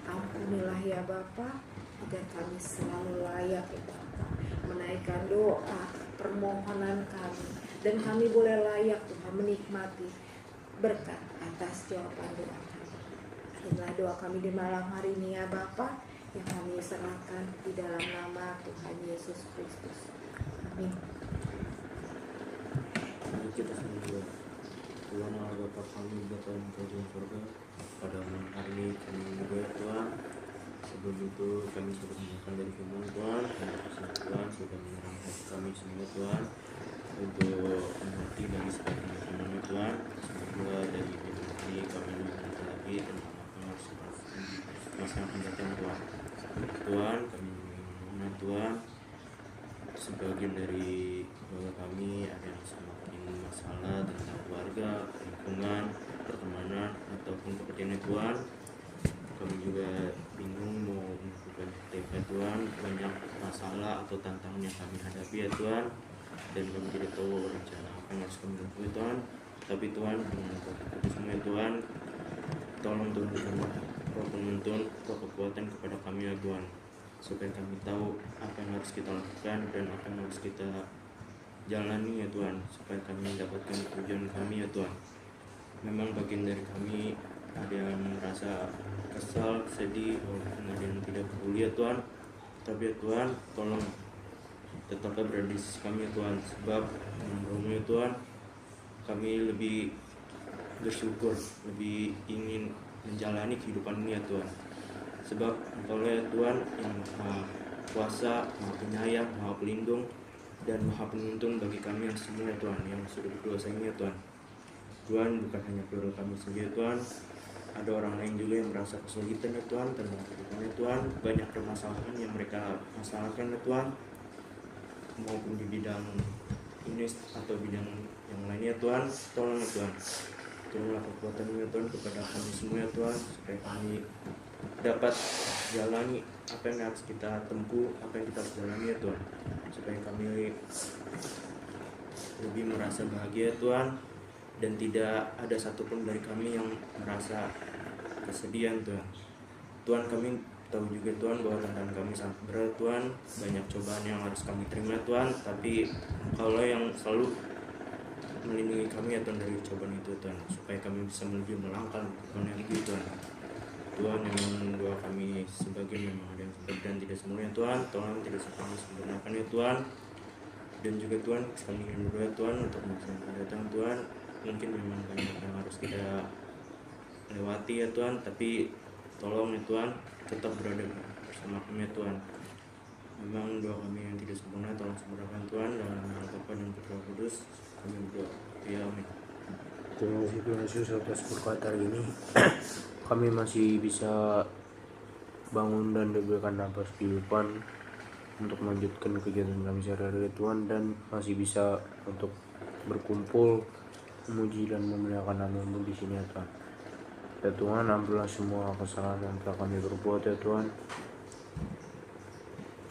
Ampunilah ya Bapak, agar kami selalu layak ya Bapak menaikkan doa, permohonan kami, dan kami boleh layak Tuhan menikmati berkat atas jawaban doa kami. Inilah doa kami di malam hari ini ya Bapa, yang kami serahkan di dalam nama Tuhan Yesus Kristus. Amin. Mari kita sembah. Tuhan Allah Bapa kami Bapa yang berada di surga, pada malam hari ini kami menyembah Tuhan. Sebelum itu kami sudah mendengarkan dari firman Tuhan, dan Tuhan sudah menerangkan hati kami semua Tuhan untuk mengerti dan disebutkan firman Tuhan. Semoga dari firman ini kami mengerti lagi tentang apa yang harus masa yang akan datang Tuhan. Tuhan kami memohon Tuhan, sebagian dari keluarga kami ada yang semakin masalah tentang keluarga, lingkungan, pertemanan ataupun pekerjaan Tuhan. Kami juga bingung mau melakukan apa Tuhan, banyak masalah atau tantangan yang kami hadapi ya Tuhan, dan kami tidak tahu rencana apa yang harus kami lakukan Tuhan. Tapi Tuhan dengan kami semua ya Tuhan, tolong Tuhan berikan roh penuntun, roh kekuatan kepada kami ya Tuhan, supaya kami tahu apa yang harus kita lakukan dan apa yang harus kita jalani ya Tuhan, supaya kami mendapatkan tujuan kami ya Tuhan. Memang bagian dari kami ada yang merasa kesal, sedih, walaupun ada yang tidak peduli ya Tuhan. Tapi ya Tuhan, tolong tetaplah berada di sisi kami ya Tuhan, sebab menurutmu ya Tuhan, kami lebih bersyukur, lebih ingin menjalani kehidupan ini ya Tuhan. Sebab Engkau ya Tuhan yang Maha Kuasa, Maha Penyayang, Maha Pelindung, dan Maha Penuntun bagi kami yang semua ya Tuhan, yang sudah berdosa ini ya Tuhan. Tuhan, bukan hanya keluarga kami sendiri ya Tuhan, ada orang lain juga yang merasa kesulitan ya Tuhan, tentang kehidupannya Tuhan, banyak permasalahan yang mereka masalahkan ya Tuhan, maupun di bidang ini atau bidang yang lainnya Tuhan. Tolong ya Tuhan, tolonglah kekuatan ya Tuhan kepada kami semua ya Tuhan, supaya kami dapat jalani apa yang harus kita tempuh, apa yang kita harus jalani ya Tuhan, supaya kami lebih merasa bahagia ya Tuhan, dan tidak ada satupun dari kami yang merasa kesedihan Tuhan. Tuhan, kami tahu juga Tuhan bahwa tantangan kami sangat berat Tuhan, banyak cobaan yang harus kami terima Tuhan, tapi Engkau yang selalu melindungi kami ya Tuhan dari cobaan itu Tuhan, supaya kami bisa menuju melangkah Tuhan yang tinggi Tuhan. Tuhan, yang doa kami sebagian memang ada yang sebaik dan tidak semuanya Tuhan, tolong tidak semuanya sempurnakan ya Tuhan. Dan juga Tuhan, kami ingin berdoa Tuhan untuk masa yang akan datang Tuhan, mungkin memang banyak yang harus kita lewati ya Tuhan, tapi tolong ya Tuhan, tetap berada bersama kami ya Tuhan. Memang doa kami yang tidak sempurna, tolong sempurnakan Tuhan, dalam nama Bapa dan Putra Kudus kami berdoa, ya amin. Terima kasih Tuhan Yesus atas berkat hari ini. Kami masih bisa bangun dan diberikan nafas kehidupan untuk melanjutkan kegiatan kami sehari-hari Tuhan, dan masih bisa untuk berkumpul memuji dan memuliakan nama-Mu di sini ya Tuhan. Ya Tuhan, ampunilah semua kesalahan yang telah kami berbuat ya Tuhan,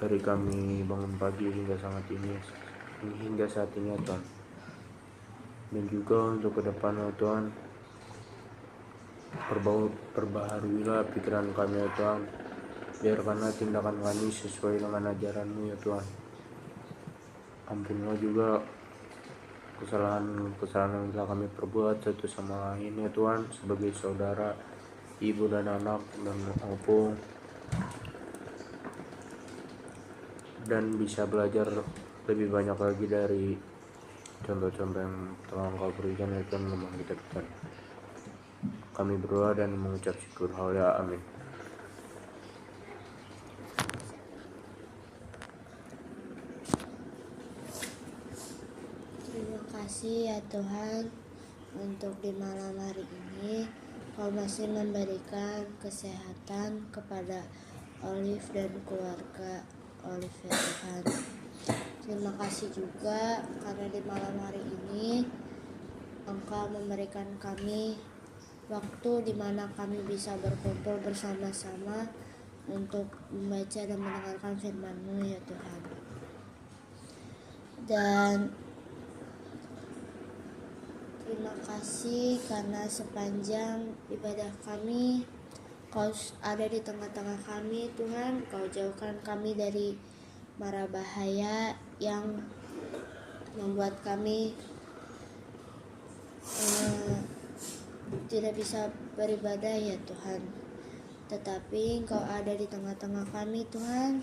dari kami bangun pagi hingga saat ini ya Tuhan. Dan juga untuk ke depan ya Tuhan, perbaharuilah pikiran kami ya Tuhan, biarkanlah tindakan kami sesuai dengan ajaran-Mu ya Tuhan. Ampunilah juga kesalahan yang telah kami perbuat satu sama lain ya Tuhan, sebagai saudara, ibu dan anak, dan maupun dan bisa belajar lebih banyak lagi dari contoh-contoh yang telah Engkau berikan ya Tuhan dalam kitab Tuhan. Kami berdoa dan mengucap syukur. Haleluya, amin. Terima kasih ya Tuhan untuk di malam hari ini Kau masih memberikan kesehatan kepada Olive dan keluarga Olive ya Tuhan. Terima kasih juga karena di malam hari ini Engkau memberikan kami waktu di mana kami bisa berkumpul bersama-sama untuk membaca dan mendengarkan firman-Mu ya Tuhan. Dan terima kasih karena sepanjang ibadah kami Kau ada di tengah-tengah kami Tuhan. Kau jauhkan kami dari mara bahaya yang membuat kami tidak bisa beribadah ya Tuhan. Tetapi Engkau ada di tengah-tengah kami Tuhan,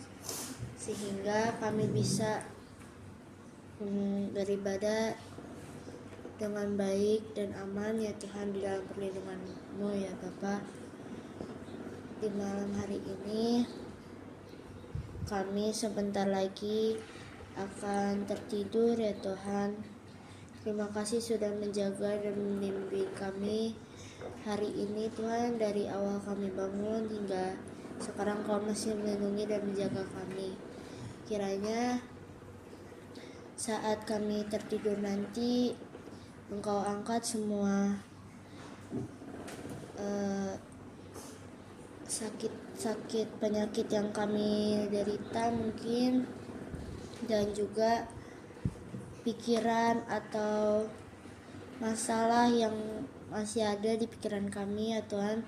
sehingga kami bisa beribadah dengan baik dan aman ya Tuhan, di dalam perlindungan-Mu ya Bapa. Di malam hari ini kami sebentar lagi akan tertidur ya Tuhan. Terima kasih sudah menjaga dan membimbing kami hari ini Tuhan, dari awal kami bangun hingga sekarang Kau masih melindungi dan menjaga kami. Kiranya saat kami tertidur nanti Engkau angkat semua sakit penyakit yang kami derita mungkin, dan juga pikiran atau masalah yang masih ada di pikiran kami ya Tuhan.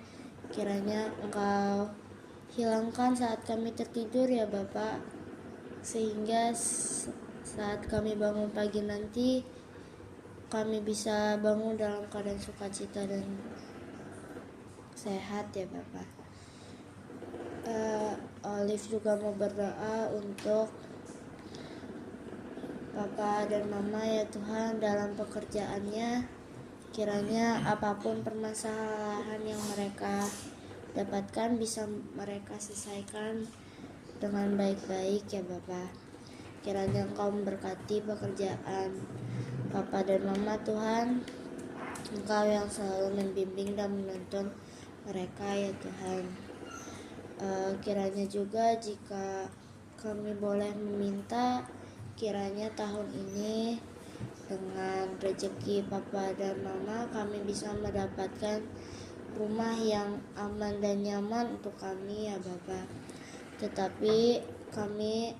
Kiranya Engkau hilangkan saat kami tertidur ya Bapa, sehingga Saat kami bangun pagi nanti, kami bisa bangun dalam keadaan sukacita dan sehat ya Bapak. Olive juga mau berdoa untuk Papa dan Mama ya Tuhan dalam pekerjaannya. Kiranya apapun permasalahan yang mereka dapatkan bisa mereka selesaikan dengan baik-baik ya Bapak. Kiranya Engkau memberkati pekerjaan Papa dan Mama Tuhan. Engkau yang selalu membimbing dan menuntun mereka ya Tuhan. Kiranya juga jika kami boleh meminta, kiranya tahun ini dengan rezeki Papa dan Mama kami bisa mendapatkan rumah yang aman dan nyaman untuk kami ya Bapak. Tetapi kami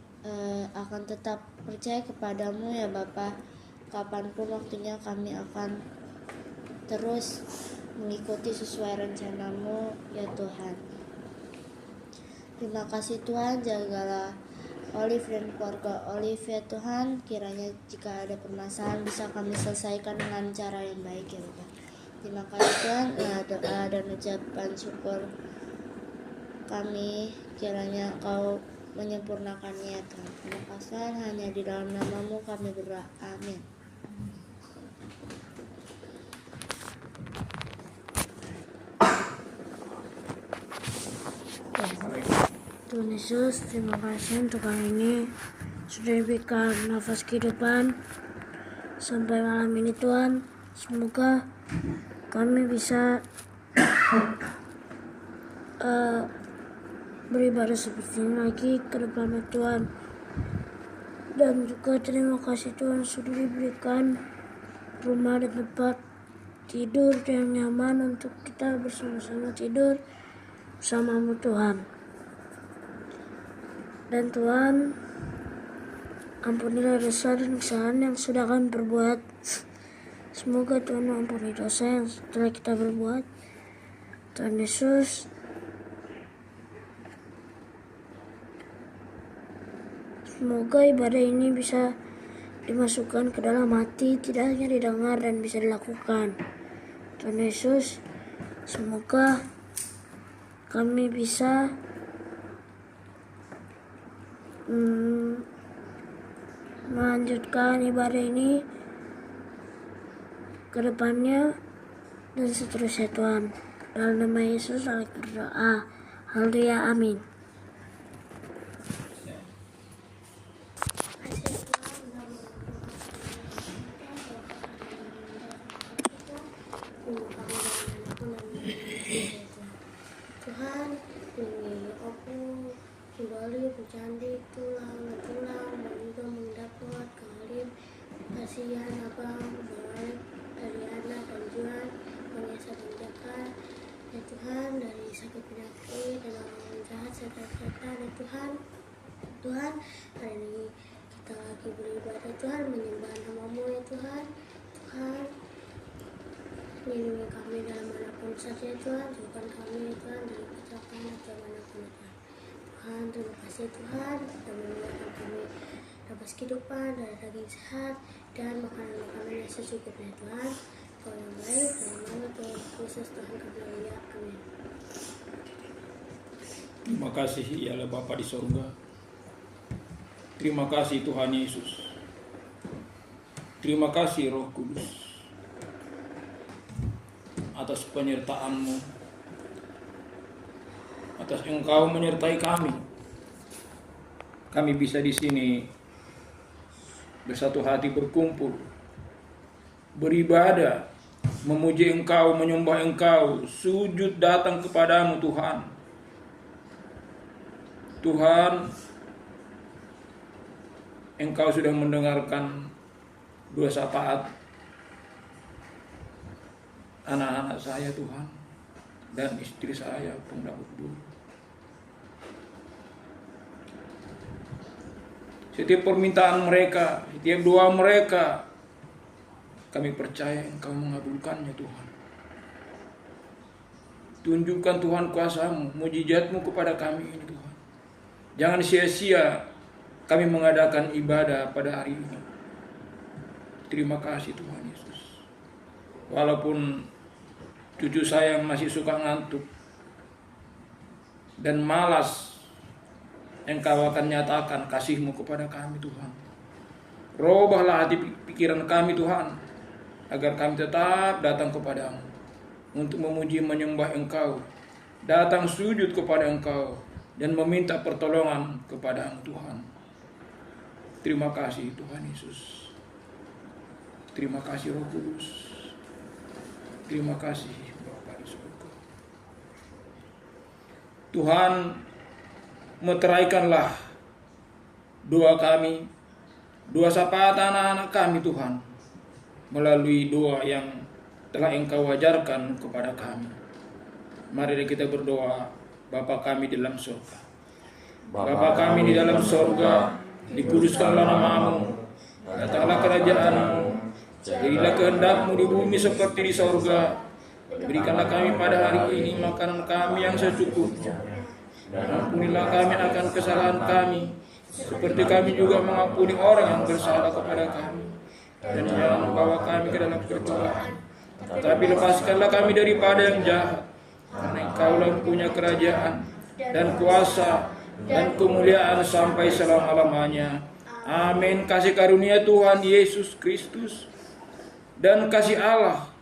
akan tetap percaya kepadamu ya Bapak. Kapanpun waktunya kami akan terus mengikuti sesuai rencanamu ya Tuhan. Terima kasih Tuhan, jagalah Olive dan keluarga Olive ya Tuhan. Kiranya jika ada permasalahan bisa kami selesaikan dengan cara yang baik ya Bapak. Terima kasih Tuhan. Doa dan ucapan syukur kami kiranya Engkau menyempurnakannya ya Tuhan. Terima kasih Tuhan, hanya di dalam namamu kami berdoa. Amin. Tuhan Yesus, terima kasih untuk hari ini sudah diberikan nafas kehidupan sampai malam ini Tuhan. Semoga kami bisa beribadah seperti ini lagi ke depan Tuhan. Dan juga terima kasih Tuhan sudah diberikan rumah dan tempat tidur yang nyaman untuk kita bersama-sama tidur bersamamu Tuhan. Dan Tuhan, ampunilah dosa dan kesalahan yang sudah kami perbuat. Semoga Tuhan mengampuni dosa yang telah kita berbuat. Tuhan Yesus, semoga ibadah ini bisa dimasukkan ke dalam hati, tidak hanya didengar dan bisa dilakukan. Tuhan Yesus, semoga kami bisa melanjutkan ibadah ini ke depannya dan seterusnya Tuhan. Dalam nama Yesus kami berdoa. Haleluya, amin. Tuhan, ini aku kembali berjanji tulang dan juga mendapat kalian kasihan abang baik dari anak dan Tuhan mengesah dan jaga ya Tuhan dari sakit penyakit dan orang jahat serta ya Tuhan hari ini kita lagi beribadah Tuhan menyembah namamu ya Tuhan. Lindungi kami dalam manapun saja Tuhan, jauhkan kami Tuhan dari kecelakaan atau manapun Tuhan. Tuhan, terima kasih Tuhan sudah membuatkan kami dapat kehidupan dari daging sehat dan makanan-makanan yang secukupnya Tuhan. Kau yang baik, dalam nama Tuhan Yesus Tuhan kami mulia. Amin. Terima kasih ialah Bapa di sorga. Terima kasih Tuhan Yesus. Terima kasih Roh Kudus atas penyertaan-Mu, atas Engkau menyertai kami. Kami bisa di sini bersatu hati berkumpul, beribadah, memuji Engkau, menyembah Engkau, sujud datang kepadamu Tuhan. Tuhan, Engkau sudah mendengarkan dua syafaat anak-anak saya Tuhan dan istri saya Pendapat dulu. Setiap permintaan mereka, setiap doa mereka, kami percaya Engkau mengabulkannya Tuhan. Tunjukkan Tuhan kuasa-Mu, mujizat-Mu kepada kami ini Tuhan. Jangan sia-sia kami mengadakan ibadah pada hari ini. Terima kasih Tuhan Yesus. Walaupun cucu saya masih suka ngantuk dan malas, Engkau akan nyatakan kasih-Mu kepada kami Tuhan. Robahlah hati pikiran kami Tuhan, agar kami tetap datang kepadamu untuk memuji menyembah Engkau, datang sujud kepada Engkau, dan meminta pertolongan kepada-Mu Tuhan. Terima kasih Tuhan Yesus. Terima kasih Roh Kudus. Terima kasih Bapa di surga. Tuhan, meteraikanlah doa kami, doa syafaat anak-anak kami Tuhan, melalui doa yang telah Engkau ajarkan kepada kami. Mari kita berdoa. Bapa kami di dalam surga. Bapa kami di dalam surga, dikuduskanlah nama-Mu, datanglah kerajaan-Mu, jadilah kehendak-Mu di bumi seperti di surga. Berikanlah kami pada hari ini makanan kami yang secukupnya, dan ampunilah kami akan kesalahan kami, seperti kami juga mengampuni orang yang bersalah kepada kami. Dan jangan membawa kami ke dalam percobaan, tetapi lepaskanlah kami daripada yang jahat. Karena Engkaulah yang punya kerajaan dan kuasa dan kemuliaan sampai selama-lamanya. Amin. Kasih karunia Tuhan Yesus Kristus dan kasih Allah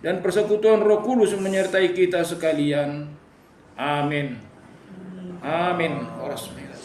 dan persekutuan Roh Kudus menyertai kita sekalian. Amin. Amin. Oras merah.